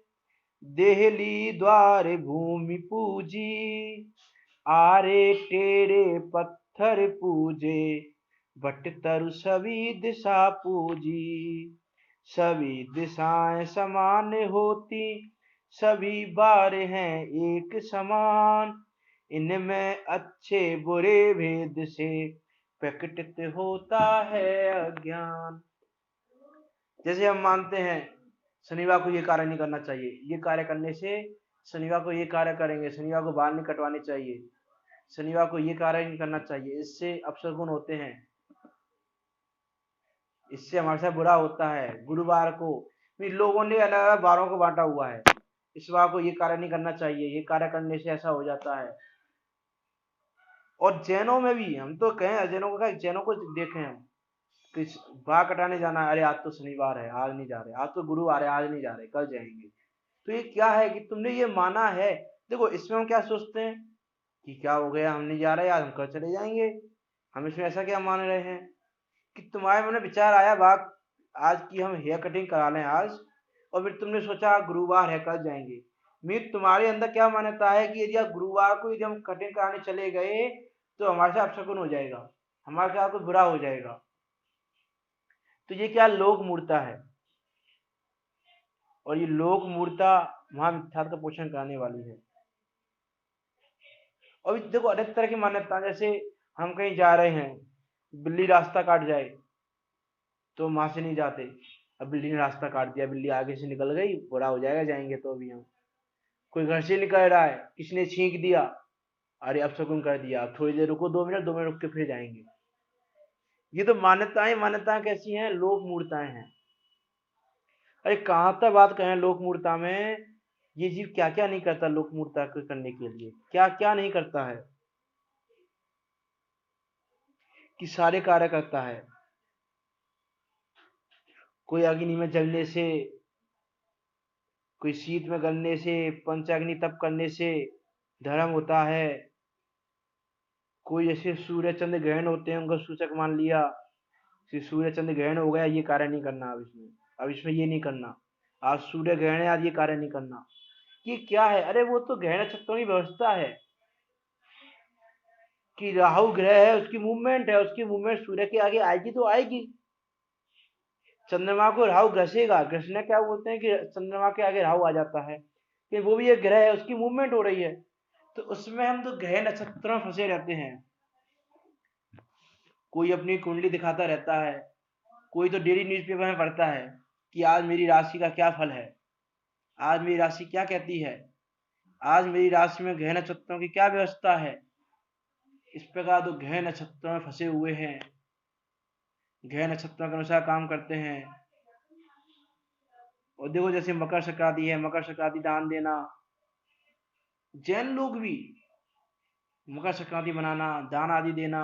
देहली द्वार भूमि पूजी, आरे टेढ़े पत्थर पूजे, बट तरु सभी दिशा पूजी। सभी दिशाएं समान होती, सभी बार हैं एक समान, इनमें अच्छे बुरे भेद से प्रकटित होता है अज्ञान। जैसे हम मानते हैं शनिवार को ये कार्य नहीं करना चाहिए, ये कार्य करने से शनिवार को ये कार्य करेंगे, शनिवार को बाल नहीं कटवाने चाहिए, शनिवार को ये कार्य नहीं करना चाहिए, इससे अपशगुन होते हैं, इससे हमारे साथ बुरा होता है। गुरुवार को लोगों ने अलग अलग बारों को बांटा हुआ है, इस बार को ये कार्य नहीं करना चाहिए, ये कार्य करने से ऐसा हो जाता है। और जैनों में भी हम तो कहें, जैनों को जैनों को देखें हम, किस बाल कटाने जाना है, अरे आज तो शनिवार है आज नहीं जा रहे, आज तो गुरुवार है आज नहीं जा रहे, कल जाएंगे। तो ये क्या है कि तुमने ये माना है। देखो इसमें हम क्या सोचते हैं कि क्या हो गया, हम नहीं जा रहे आज, हम कल चले जाएंगे। हम इसमें ऐसा क्या मान रहे हैं कि तुम्हारे मन में विचार आया बात आज की हम हेयर कटिंग करा लें आज, और फिर तुमने सोचा गुरुवार है कल जाएंगे। मीत तुम्हारे अंदर क्या मान्यता है कि यदि आप गुरुवार को यदि हम कटिंग कराने चले गए तो हमारे साथ अपशकुन हो जाएगा, हमारे साथ कुछ बुरा हो जाएगा। तो ये क्या लोक मूर्ता है, और ये लोक मूर्ता महामिथ्यात्व का पोषण कराने वाली है। और देखो अनेक तरह की मान्यता, जैसे हम कहीं जा रहे हैं, बिल्ली रास्ता काट जाए तो वहां से नहीं जाते, अब बिल्ली ने रास्ता काट दिया, बिल्ली आगे से निकल गई, बुरा हो जाएगा जाएंगे तो भी हम। कोई घर से निकल रहा है, किसी ने छींक दिया, अरे अपशकुन कर दिया, थोड़ी देर रुको, 2 मिनट, 2 मिनट रुक के फिर जाएंगे। ये तो मान्यताएं कैसी हैं, लोक मूर्ताएं हैं। अरे कहाँ तक बात करें लोक मूर्ता में, ये जीव क्या क्या नहीं करता लोक मूर्ता को करने के लिए, क्या क्या नहीं करता है कि सारे कार्य करता है। कोई अग्नि में जलने से, कोई शीत में गलने से, पंचाग्नि तप करने से धर्म होता है। कोई जैसे सूर्य चंद्र ग्रहण होते हैं उनको सूचक मान लिया कि सूर्य चंद्र ग्रहण हो गया, ये कार्य नहीं करना, अब इसमें ये नहीं करना, आज सूर्य ग्रहण है आज ये कार्य नहीं करना। ये क्या है, अरे वो तो ग्रहण नक्षत्रों की व्यवस्था है कि राहु ग्रह है, उसकी मूवमेंट है, उसकी मूवमेंट सूर्य के आगे आएगी तो आएगी। चंद्रमा को राहु घसेगा, घसना क्या बोलते हैं कि चंद्रमा के आगे राहु आ जाता है, कि वो भी एक ग्रह है, उसकी मूवमेंट हो रही है। तो उसमें हम तो ग्रह नक्षत्रों में फंसे रहते हैं। कोई अपनी कुंडली दिखाता रहता है, कोई तो डेली न्यूज़पेपर में पढ़ता है कि आज मेरी राशि का क्या फल है, आज मेरी राशि क्या कहती है, आज मेरी राशि में ग्रह नक्षत्रों की क्या व्यवस्था है। इस प्रकार तो ग्रह नक्षत्रों में फंसे हुए हैं, ग्रह नक्षत्रों के अनुसार काम करते हैं। और देखो जैसे मकर संक्रांति है, मकर संक्रांति दान देना, जैन लोग भी मकर संक्रांति मनाना, दान आदि देना,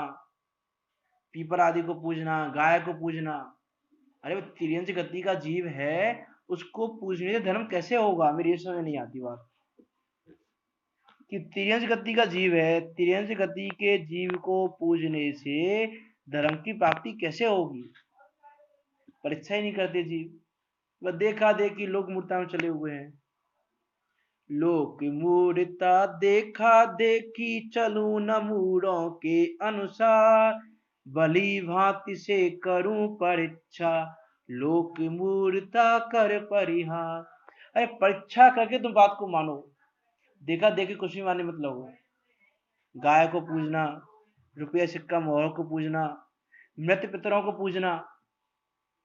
पीपर आदि को पूजना, गाय को पूजना। अरे वो तिर्यंश गति का जीव है, उसको पूजने से धर्म कैसे होगा, मेरी ये समझ नहीं आती बात कि तिर्यंश गति का जीव है, तिर्यंश गति के जीव को पूजने से धर्म की प्राप्ति कैसे होगी। परीक्षा ही नहीं करते जीव, वह देखा देखी लोक मूर्ता में चले हुए हैं। लोक मूर्ता देखा देखी चलू न मूढ़ों के अनुसार, भली भांति से करूं परीक्षा, लोक मूर्ता कर परिहार। अरे परीक्षा करके तुम बात को मानो, देखा देखी कुछ भी मानने मत लगो। गाय को पूजना, रुपया सिक्का मोहर को पूजना, मृत पितरों को पूजना।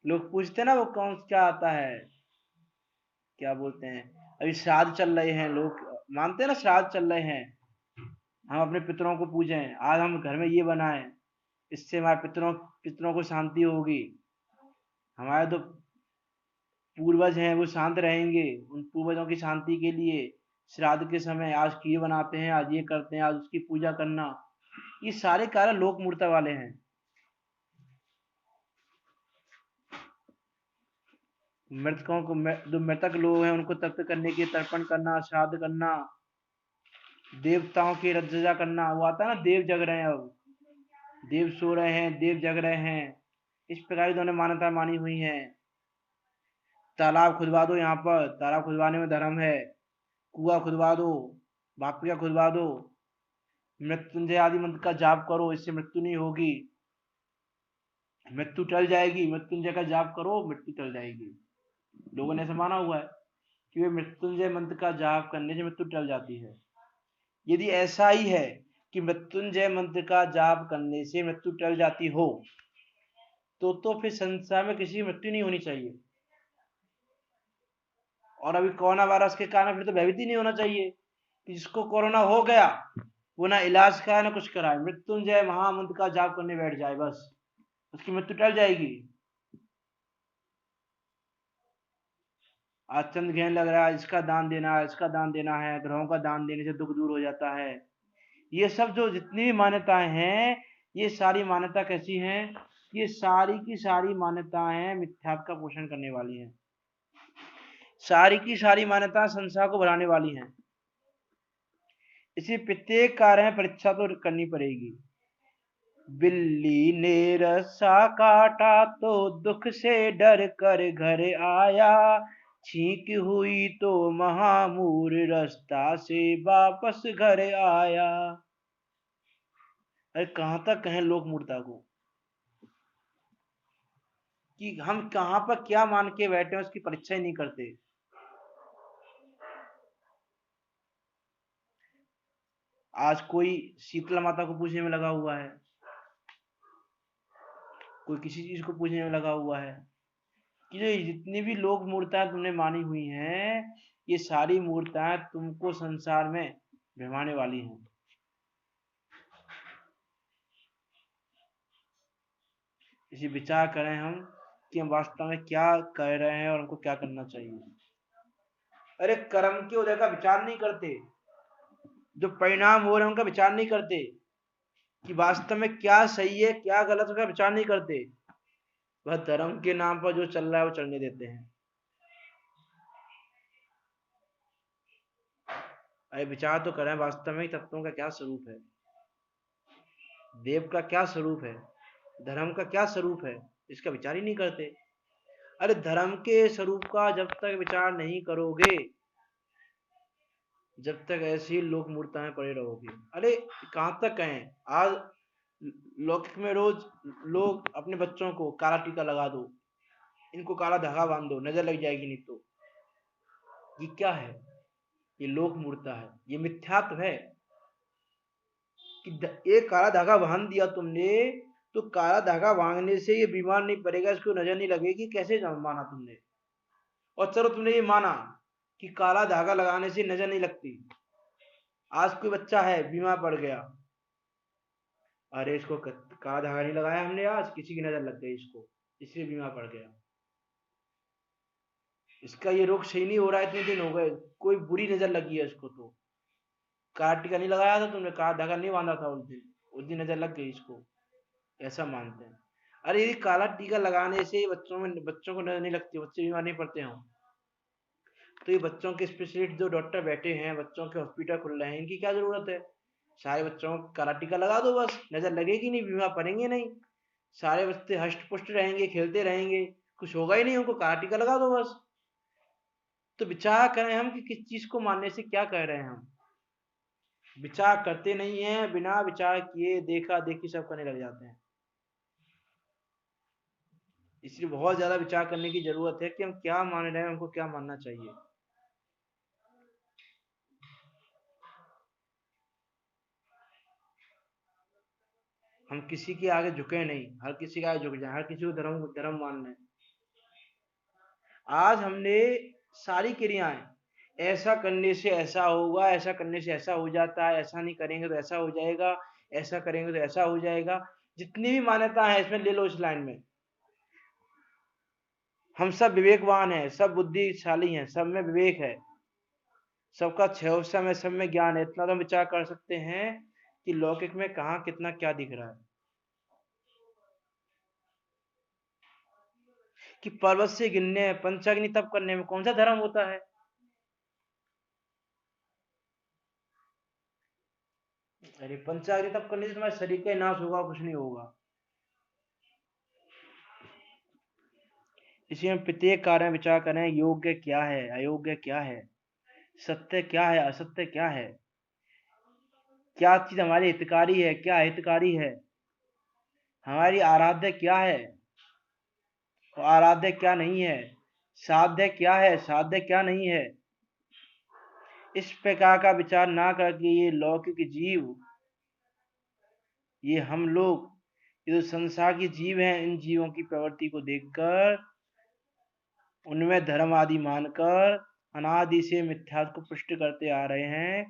लोग पूछते ना वो कौन क्या आता है, क्या बोलते हैं, अभी श्राद्ध चल रहे हैं, लोग मानते हैं ना श्राद्ध चल रहे हैं, हम अपने पितरों को पूजें, आज हम घर में ये बनाएं, इससे हमारे पितरों पितरों को शांति होगी। हमारे तो पूर्वज हैं वो शांत रहेंगे, उन पूर्वजों की शांति के लिए श्राद्ध के समय आज खीर बनाते हैं, आज ये करते हैं, आज उसकी पूजा करना। ये सारे कार्य लोक मूर्ता वाले हैं। मृतकों को जो मृतक लोग हैं उनको तर्पण करने के तर्पण करना, श्राद्ध करना, देवताओं की रज्जा करना। वो आता है ना देव जग रहे हैं, अब देव सो रहे हैं, देव जग रहे हैं, इस प्रकार की उन्होंने मान्यता मानी हुई है। तालाब खुदवा दो, यहाँ पर तालाब खुदवाने में धर्म है। कुआं खुदवा दो, भापिया खुदवा दो, मृत्युंजय आदि मंत्र का जाप करो, इससे मृत्यु नहीं होगी, मृत्यु टल जाएगी। मृत्युंजय का जाप करो, मृत्यु टल जाएगी। लोगों ने ऐसा माना हुआ है कि वे मृत्युंजय मंत्र का जाप करने से मृत्यु टल जाती है। यदि ऐसा ही है कि मृत्युंजय मंत्र का जाप करने से मृत्यु टल जाती हो, तो फिर संसार में किसी की मृत्यु नहीं होनी चाहिए। और अभी कोरोना वायरस के कारण फिर तो भयभीत ही नहीं होना चाहिए कि जिसको कोरोना हो गया वो ना इलाज कराए ना कुछ कराए, मृत्युंजय महामंत्र का जाप करने बैठ जाए, बस उसकी मृत्यु टल जाएगी। आज चंद घेन लग रहा है, इसका दान देना है, इसका दान देना है, ग्रहों का दान देने से दुख दूर हो जाता है। ये सब जो जितनी भी मान्यताएं हैं, ये सारी मान्यता कैसी हैं? ये सारी की सारी मान्यताएं मिथ्यात्व का पोषण करने वाली हैं। सारी की सारी मान्यता संसार को बढ़ाने वाली हैं। इसी प्रत्येक कार्य में परीक्षा तो करनी पड़ेगी। बिल्ली ने रस्सा काटा तो दुख से डर कर घर आया, छींक हुई तो महामूर रास्ता से वापस घर आया। अरे कहां तक कहें लोक मूर्ता को कि हम कहां पर क्या मान के बैठे हैं, उसकी परीक्षा ही नहीं करते। आज कोई शीतला माता को पूजने में लगा हुआ है, कोई किसी चीज को पूजने में लगा हुआ है। कि जो जितनी भी लोक मूर्ताएं तुमने मानी हुई हैं, ये सारी मूर्ताएं तुमको संसार में भ्रमाने वाली हैं। इसी विचार करें हम कि हम वास्तव में क्या कर रहे हैं और हमको क्या करना चाहिए। अरे कर्म के उदय का विचार नहीं करते, जो परिणाम हो रहे हैं उनका विचार नहीं करते कि वास्तव में क्या सही है क्या गलत है, उसका विचार नहीं करते। वह धर्म के नाम पर जो चल रहा है वो चलने देते हैं। अरे विचार तो करें वास्तव में तत्वों का क्या स्वरूप है, देव का क्या स्वरूप है, धर्म का क्या स्वरूप है, इसका विचार ही नहीं करते। अरे धर्म के स्वरूप का जब तक विचार नहीं करोगे, जब तक ऐसी लोक मूर्ताएं पड़े रहोगे। अरे कहां तक कहें, आज लौकिक में रोज लोग अपने बच्चों को काला टीका लगा दो, इनको काला धागा बांध दो, नजर लग जाएगी नहीं तो। ये क्या है? ये लोक मूर्ता है, ये मिथ्यात्व है कि एक काला धागा बांध दिया तुमने तो काला धागा बांधने से ये बीमार नहीं पड़ेगा, इसको नजर नहीं लगेगी, कैसे माना तुमने? और चलो तुमने ये माना कि काला धागा लगाने से नजर नहीं लगती। आज कोई बच्चा है बीमार पड़ गया, अरे इसको काला धागा नहीं लगाया हमने, आज किसी की नजर लग गई इसको, इसलिए बीमार पड़ गया। इसका ये रोग सही नहीं हो रहा है, इतने दिन हो गए, कोई बुरी नजर लगी है इसको। तो काला टीका नहीं लगाया था तुमने, काला धागा नहीं बांधा था उस दिन नजर लग गई इसको, ऐसा मानते हैं। अरे ये काला टीका लगाने से बच्चों को नजर नहीं लगती, बच्चे बीमार नहीं पड़ते हैं। तो ये बच्चों के स्पेशलिस्ट जो डॉक्टर बैठे हैं, बच्चों के हॉस्पिटल खुल रहे हैं, इनकी क्या जरूरत है? सारे बच्चों को काला टीका लगा दो, बस नजर लगेगी नहीं, बीमार पड़ेंगे नहीं, सारे बच्चे हष्ट पुष्ट रहेंगे, खेलते रहेंगे, कुछ होगा ही नहीं उनको, काला टीका लगा दो बस। तो विचार करें हम कि किस चीज को मानने से क्या कह रहे हैं हम। विचार करते नहीं है, बिना विचार किए देखा देखी सब करने लग जाते हैं। इसलिए बहुत ज्यादा विचार करने की जरूरत है कि हम क्या मान रहे हैं, हमको क्या मानना चाहिए। हम किसी के आगे झुके नहीं, हर किसी के आगे झुक जाए, हर किसी को धर्म धर्म मान लें। आज हमने सारी क्रियाएं, ऐसा करने से ऐसा होगा, ऐसा करने से ऐसा हो जाता है, ऐसा नहीं करेंगे तो ऐसा हो जाएगा, ऐसा करेंगे तो ऐसा हो जाएगा, जितनी भी मान्यता है इसमें ले लो इस लाइन में। हम सब विवेकवान हैं, सब बुद्धिशाली हैं, सब में विवेक है, सबका क्षयोत्सम है, सब में ज्ञान है। इतना तो हम विचार कर सकते हैं कि लौकिक में कहाँ कितना क्या दिख रहा है। कि पर्वत से गिनने, पंचाग्नि तप करने में कौन सा धर्म होता है? अरे पंचाग्नि तप करने से तुम्हारे शरीर का नाश होगा, कुछ नहीं होगा। इसी में प्रत्येक कार्य में विचार करें, योग्य क्या है, अयोग्य क्या है, सत्य क्या है, असत्य क्या है, क्या चीज हमारी हितकारी है, क्या हितकारी है, हमारी आराध्य क्या है और आराध्य क्या नहीं है, साध्य क्या है, साध्य क्या नहीं है। इस प्रकार का विचार ना करके ये लौकिक जीव, ये हम लोग, ये जो संसार के जीव हैं, इन जीवों की प्रवृत्ति को देखकर उनमें धर्म आदि मानकर अनादि से मिथ्यात्व को पुष्ट करते आ रहे हैं,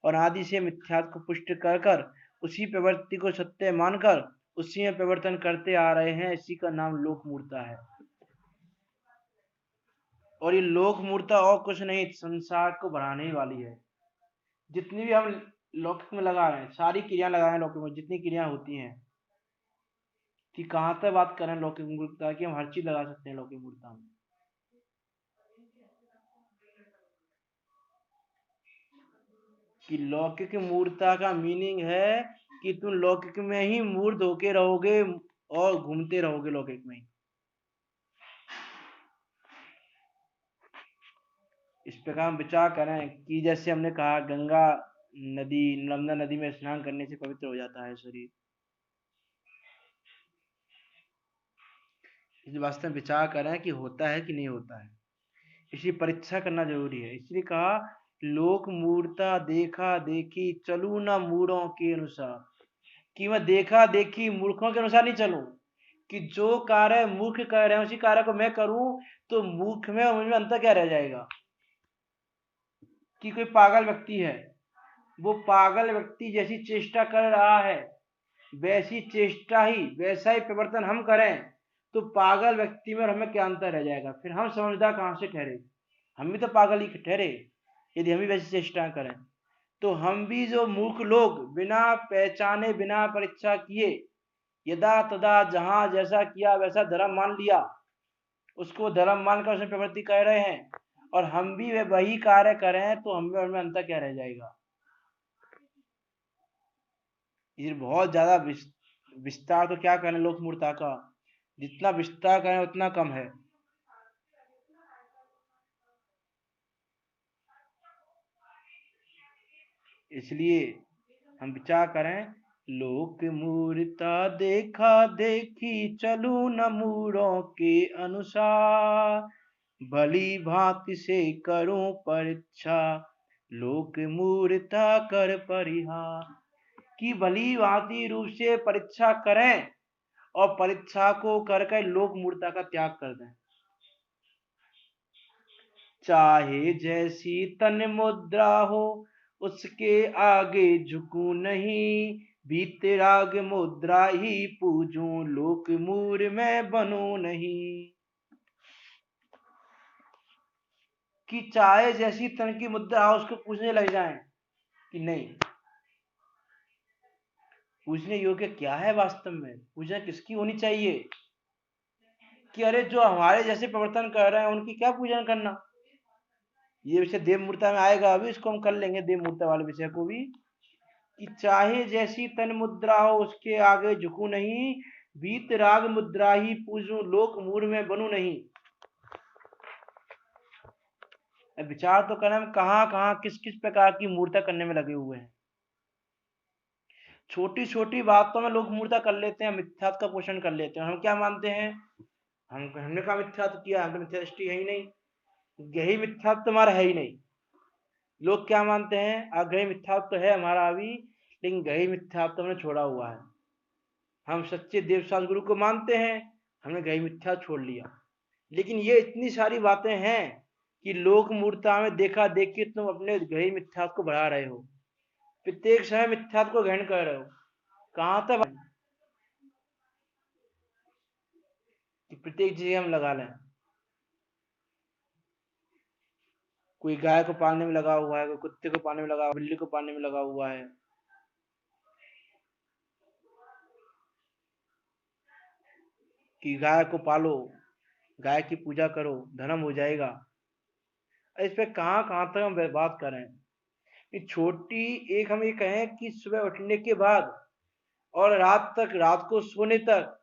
और आदि से मिथ्यात्व को पुष्ट कर कर उसी प्रवृत्ति को सत्य मानकर उसी में प्रवर्तन करते आ रहे हैं। इसी का नाम लोक मूर्ता है। और ये लोक मूर्ता और कुछ नहीं, संसार को बढ़ाने ही वाली है। जितनी भी हम लौकिक में लगा रहे हैं, सारी क्रिया लगा रहे हैं लौकिक में, जितनी क्रिया होती हैं, कि कहाँ तक बात करें लौकिक मूर्ता की, हम हर चीज लगा सकते हैं लौकिक मूर्ता में। कि लौकिक मूर्ता का मीनिंग है कि तुम लौकिक में ही मूर्त होके रहोगे और घूमते रहोगे लौकिक में ही। इस प्रकार हम विचार करें कि जैसे हमने कहा गंगा नदी, नर्मदा नदी में स्नान करने से पवित्र हो जाता है शरीर। इस वास्तव में विचार करें कि होता है कि नहीं होता है, इसकी परीक्षा करना जरूरी है। इसलिए कहा लोक मूर्ता देखा देखी चलू ना मूढ़ों के अनुसार, कि मैं देखा देखी मूर्खों के अनुसार नहीं चलूं, कि जो कार्य मूर्ख कर रहे हैं उसी कार्य को मैं करूं, तो मूर्ख में और मुझ में अंतर क्या रह जाएगा? कि कोई पागल व्यक्ति है, वो पागल व्यक्ति जैसी चेष्टा कर रहा है, वैसी चेष्टा ही, वैसा ही प्रवर्तन हम करें, तो पागल व्यक्ति में और हमें क्या अंतर रह जाएगा? फिर हम समझदार कहां से ठहरे? हम भी तो पागल ही ठहरे यदि हम भी वैसी चेष्टा करें। तो हम भी जो मूर्ख लोग बिना पहचाने, बिना परीक्षा किए, यदा तदा जहां जैसा किया वैसा धर्म मान लिया, उसको धर्म मानकर उसमें प्रवृत्ति कर रहे हैं, और हम भी वही कार्य करें, तो हम में अंतर क्या रह जाएगा? ये बहुत ज्यादा विस्तार तो क्या करें लोक मूर्ता का, जितना विस्तार करें उतना कम है। इसलिए हम विचार करें, लोक मूर्ता देखा देखी चलू न मूढ़ों के अनुसार, भली भांति से करूं परीक्षा लोक मूर्ता कर परिहार। कि भली भांति रूप से परीक्षा करें और परीक्षा को करके लोक मूर्ता का त्याग कर दें। चाहे जैसी तन मुद्रा हो उसके आगे झुकूं नहीं, भीतराग मुद्रा ही पूजूं लोक मूर में बनूं नहीं। कि चाहे जैसी तन की मुद्रा हो उसको पूजने लग जाएं कि नहीं, पूजने योग्य क्या है वास्तव में, पूजा किसकी होनी चाहिए? कि अरे जो हमारे जैसे प्रवर्तन कर रहे हैं उनकी क्या पूजन करना। ये विषय देव मूर्ता में आएगा, अभी इसको हम कर लेंगे देव मूर्ता वाले विषय को भी। कि चाहे जैसी तन मुद्रा हो उसके आगे झुकू नहीं, भीत राग मुद्रा ही पूजूं लोक मूर में बनू नहीं। विचार तो करें हम कहां कहां किस किस प्रकार की मूर्ता करने में लगे हुए हैं। छोटी छोटी बातों में लोग मूर्ता कर लेते हैं, मिथ्यात्व का पोषण कर लेते हैं। हम क्या मानते हैं? हमने कहा मिथ्यात्व किया, हम तो मिथ्या दृष्टि है ही नहीं, गही मिथ्यात्व तुम्हारा है ही नहीं। लोग क्या मानते हैं, अग्रही मिथ्यात्व तो है हमारा अभी, लेकिन गही मिथ्यात्व हमने छोड़ा हुआ है। हम सच्चे देवशास्त्र गुरु को मानते हैं, हमने गही मिथ्या छोड़ लिया। लेकिन ये इतनी सारी बातें हैं कि लोक मूर्ता में देखा देख के तुम अपने गही मिथ्यात्व को बढ़ा रहे हो, प्रत्येक समय मिथ्यात्व को ग्रहण कर रहे हो। कहां तक कि प्रत्येक चीज हम लगा लें, कोई गाय को पालने में लगा हुआ है, कोई कुत्ते को पालने में लगा हुआ है, बिल्ली को पालने में लगा हुआ है। कि गाय को पालो, गाय की पूजा करो, धर्म हो जाएगा। इस पे कहां कहां तक हम बात करें कि छोटी एक हम ये कहें कि सुबह उठने के बाद और रात को सोने तक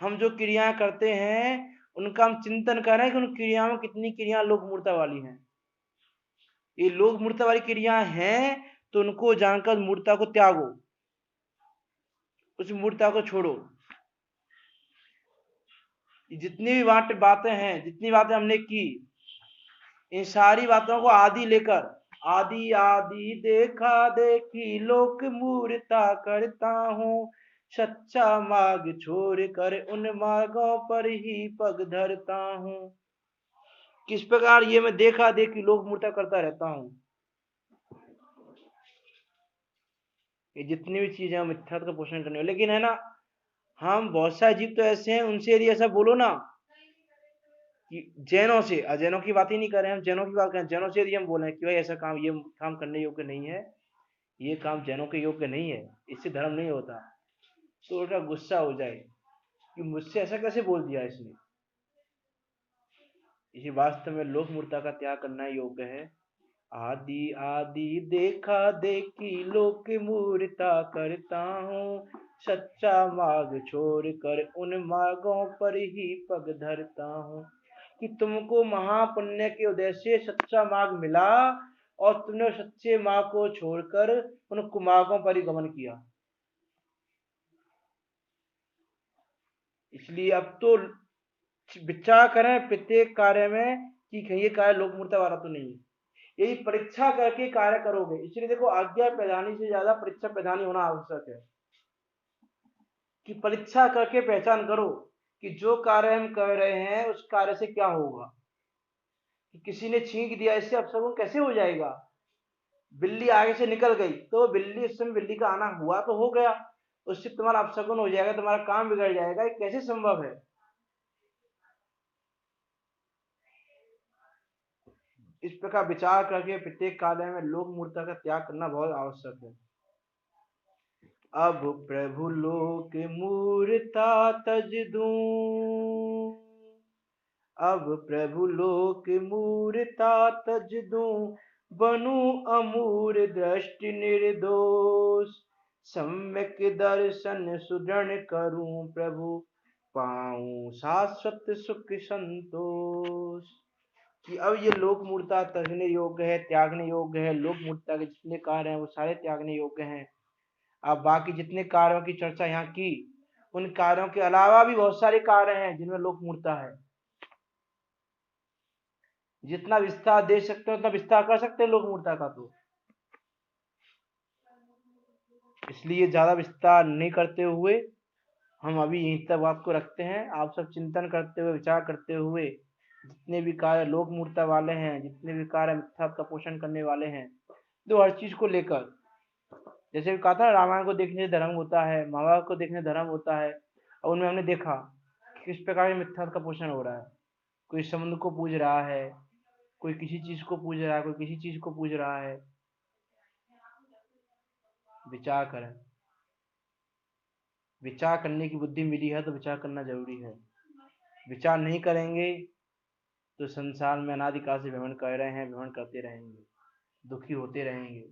हम जो क्रियाएं करते हैं उनका हम चिंतन करें कि उन क्रियाओं में कितनी क्रियाएं लोक मूर्ता वाली हैं। ये लोक मूर्ता वाली क्रियाएं हैं तो उनको जानकर मूर्ता को त्यागो, उस मूर्ता को छोड़ो। जितनी भी बातें हैं, जितनी बातें हमने की, इन सारी बातों को आदि लेकर, आदि आदि देखा देखी लोक मूर्ता करता हूँ, सच्चा मार्ग छोड़ कर उन मार्गों पर ही पग धरता हूँ। किस प्रकार ये मैं देखा देखी लोक मूर्ता करता रहता हूँ। ये जितनी भी चीजें हम मिथ्यात्व का पोषण करने वाले, लेकिन है ना, हम बहुत सारे जीव तो ऐसे हैं, उनसे यदि ऐसा बोलो ना कि जैनों से, अजैनों की बात ही नहीं कर रहे हैं, हम जैनों की बात करें, जैनों से यदि हम बोले कि भाई ऐसा काम, ये काम करने योग्य नहीं है, ये काम जैनों के योग्य नहीं है, इससे धर्म नहीं होता, तो उनका गुस्सा हो जाए कि मुझसे ऐसा कैसे बोल दिया इसने। इसी वास्तव में लोक मूर्ता का त्याग करना योग्य है। आदि आदि देखा देखी लोक मूर्ता करता हूँ, सच्चा मार्ग छोड़ कर उन मार्गों पर ही पग धरता हूँ। कि तुमको महापुण्य के उदय से सच्चा मार्ग मिला और तुमने सच्चे मार्ग को छोड़कर उन कुमार्गों पर ही गमन किया। इसलिए अब तो विचार करें प्रत्येक कार्य में कि ये कार्य लोक मूर्ता वाला तो नहीं है। यही परीक्षा करके कार्य करोगे। इसलिए देखो, आज्ञा प्रदानी से ज्यादा परीक्षा प्रदानी होना आवश्यक है। कि परीक्षा करके पहचान करो कि जो कार्य हम कर रहे हैं उस कार्य से क्या होगा। कि किसी ने छींक दिया, इससे अपशगुन कैसे हो जाएगा। बिल्ली आगे से निकल गई तो बिल्ली, उस समय बिल्ली का आना हुआ तो हो गया, उससे तुम्हारा अपशगुन हो जाएगा, तुम्हारा काम बिगड़ जाएगा, ये कैसे संभव है। इस प्रकार विचार करके प्रत्येक कार्य में लोक मूर्ता का त्याग करना बहुत आवश्यक है। अब प्रभु लोक मूर्ता तज दूं, अब प्रभु लोक मूर्ता तज दूं, बनूं अमूर दृष्टि निर्दोष, सम्यक दर्शन सुदृढ़ करूं प्रभु, पाऊं शाश्वत सुख संतोष। कि अब ये लोक मूर्ता तजने योग्य है, त्यागने योग्य है। लोक मूर्ता के जितने कार्य हैं वो सारे त्यागने योग्य हैं। अब बाकी जितने कार्यों की चर्चा यहाँ की, उन कार्यों के अलावा भी बहुत सारे कार्य हैं जिनमें लोक मूर्ता है। जितना विस्तार दे सकते हो उतना विस्तार कर सकते हैं लोक मूर्ता का। तो इसलिए ज्यादा विस्तार नहीं करते हुए हम अभी यहीं तक बात को रखते हैं। आप सब चिंतन करते हुए, विचार करते हुए, जितने भी कार्य लोक मूर्ता वाले हैं, जितने भी कार्य मिथ्यात्व का पोषण करने वाले हैं, तो हर चीज को लेकर, जैसे कहा था रामायण को देखने से धर्म होता है, महाभारत को देखने से धर्म होता है, और उनमें हमने देखा किस प्रकार मिथ्यात्व का पोषण हो रहा है। कोई समुद्र को पूज रहा है, कोई किसी चीज को पूज रहा है, कोई किसी चीज को पूज रहा है। विचार करें, विचार करने की बुद्धि मिली है तो विचार करना जरूरी है। विचार नहीं करेंगे तो संसार में अनादिकाल से भ्रमण कर रहे हैं, भ्रमण करते रहेंगे, दुखी होते रहेंगे।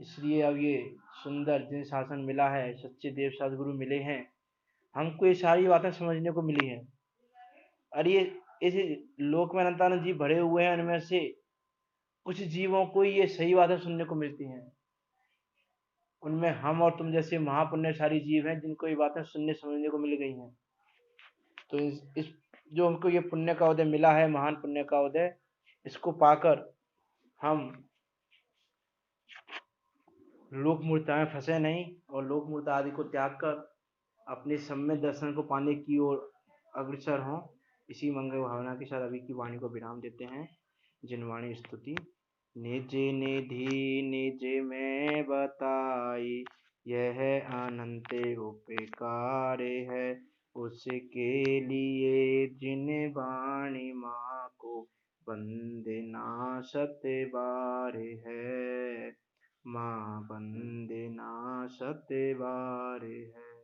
इसलिए अब ये सुंदर जिन शासन मिला है, सच्चे देव सदगुरु मिले हैं, हमको ये सारी बातें समझने को मिली हैं। और ये इस लोक में अनंतानंद जीव भरे हुए हैं, उनमें से कुछ जीवों को ये सही बातें सुनने को मिलती हैं। उनमें हम और तुम जैसे महापुण्यशाली जीव हैं जिनको ये बातें सुनने समझने को मिल गई हैं। तो इस जो हमको ये पुण्य का उदय मिला है, महान पुण्य का उदय, इसको पाकर हम लोक मूर्ता में फंसे नहीं और लोक मूर्ता आदि को त्याग कर अपने सम्यक दर्शन को पाने की ओर अग्रसर हों। इसी मंगल भावना के साथ अभी की वाणी को विराम देते हैं। जिनवाणी स्तुति। निज निधि निज में बताई, यह अनंत उपकार है, उसके लिए जिन वाणी माँ को वंदना सत बार है, माँ वंदना सत बार है।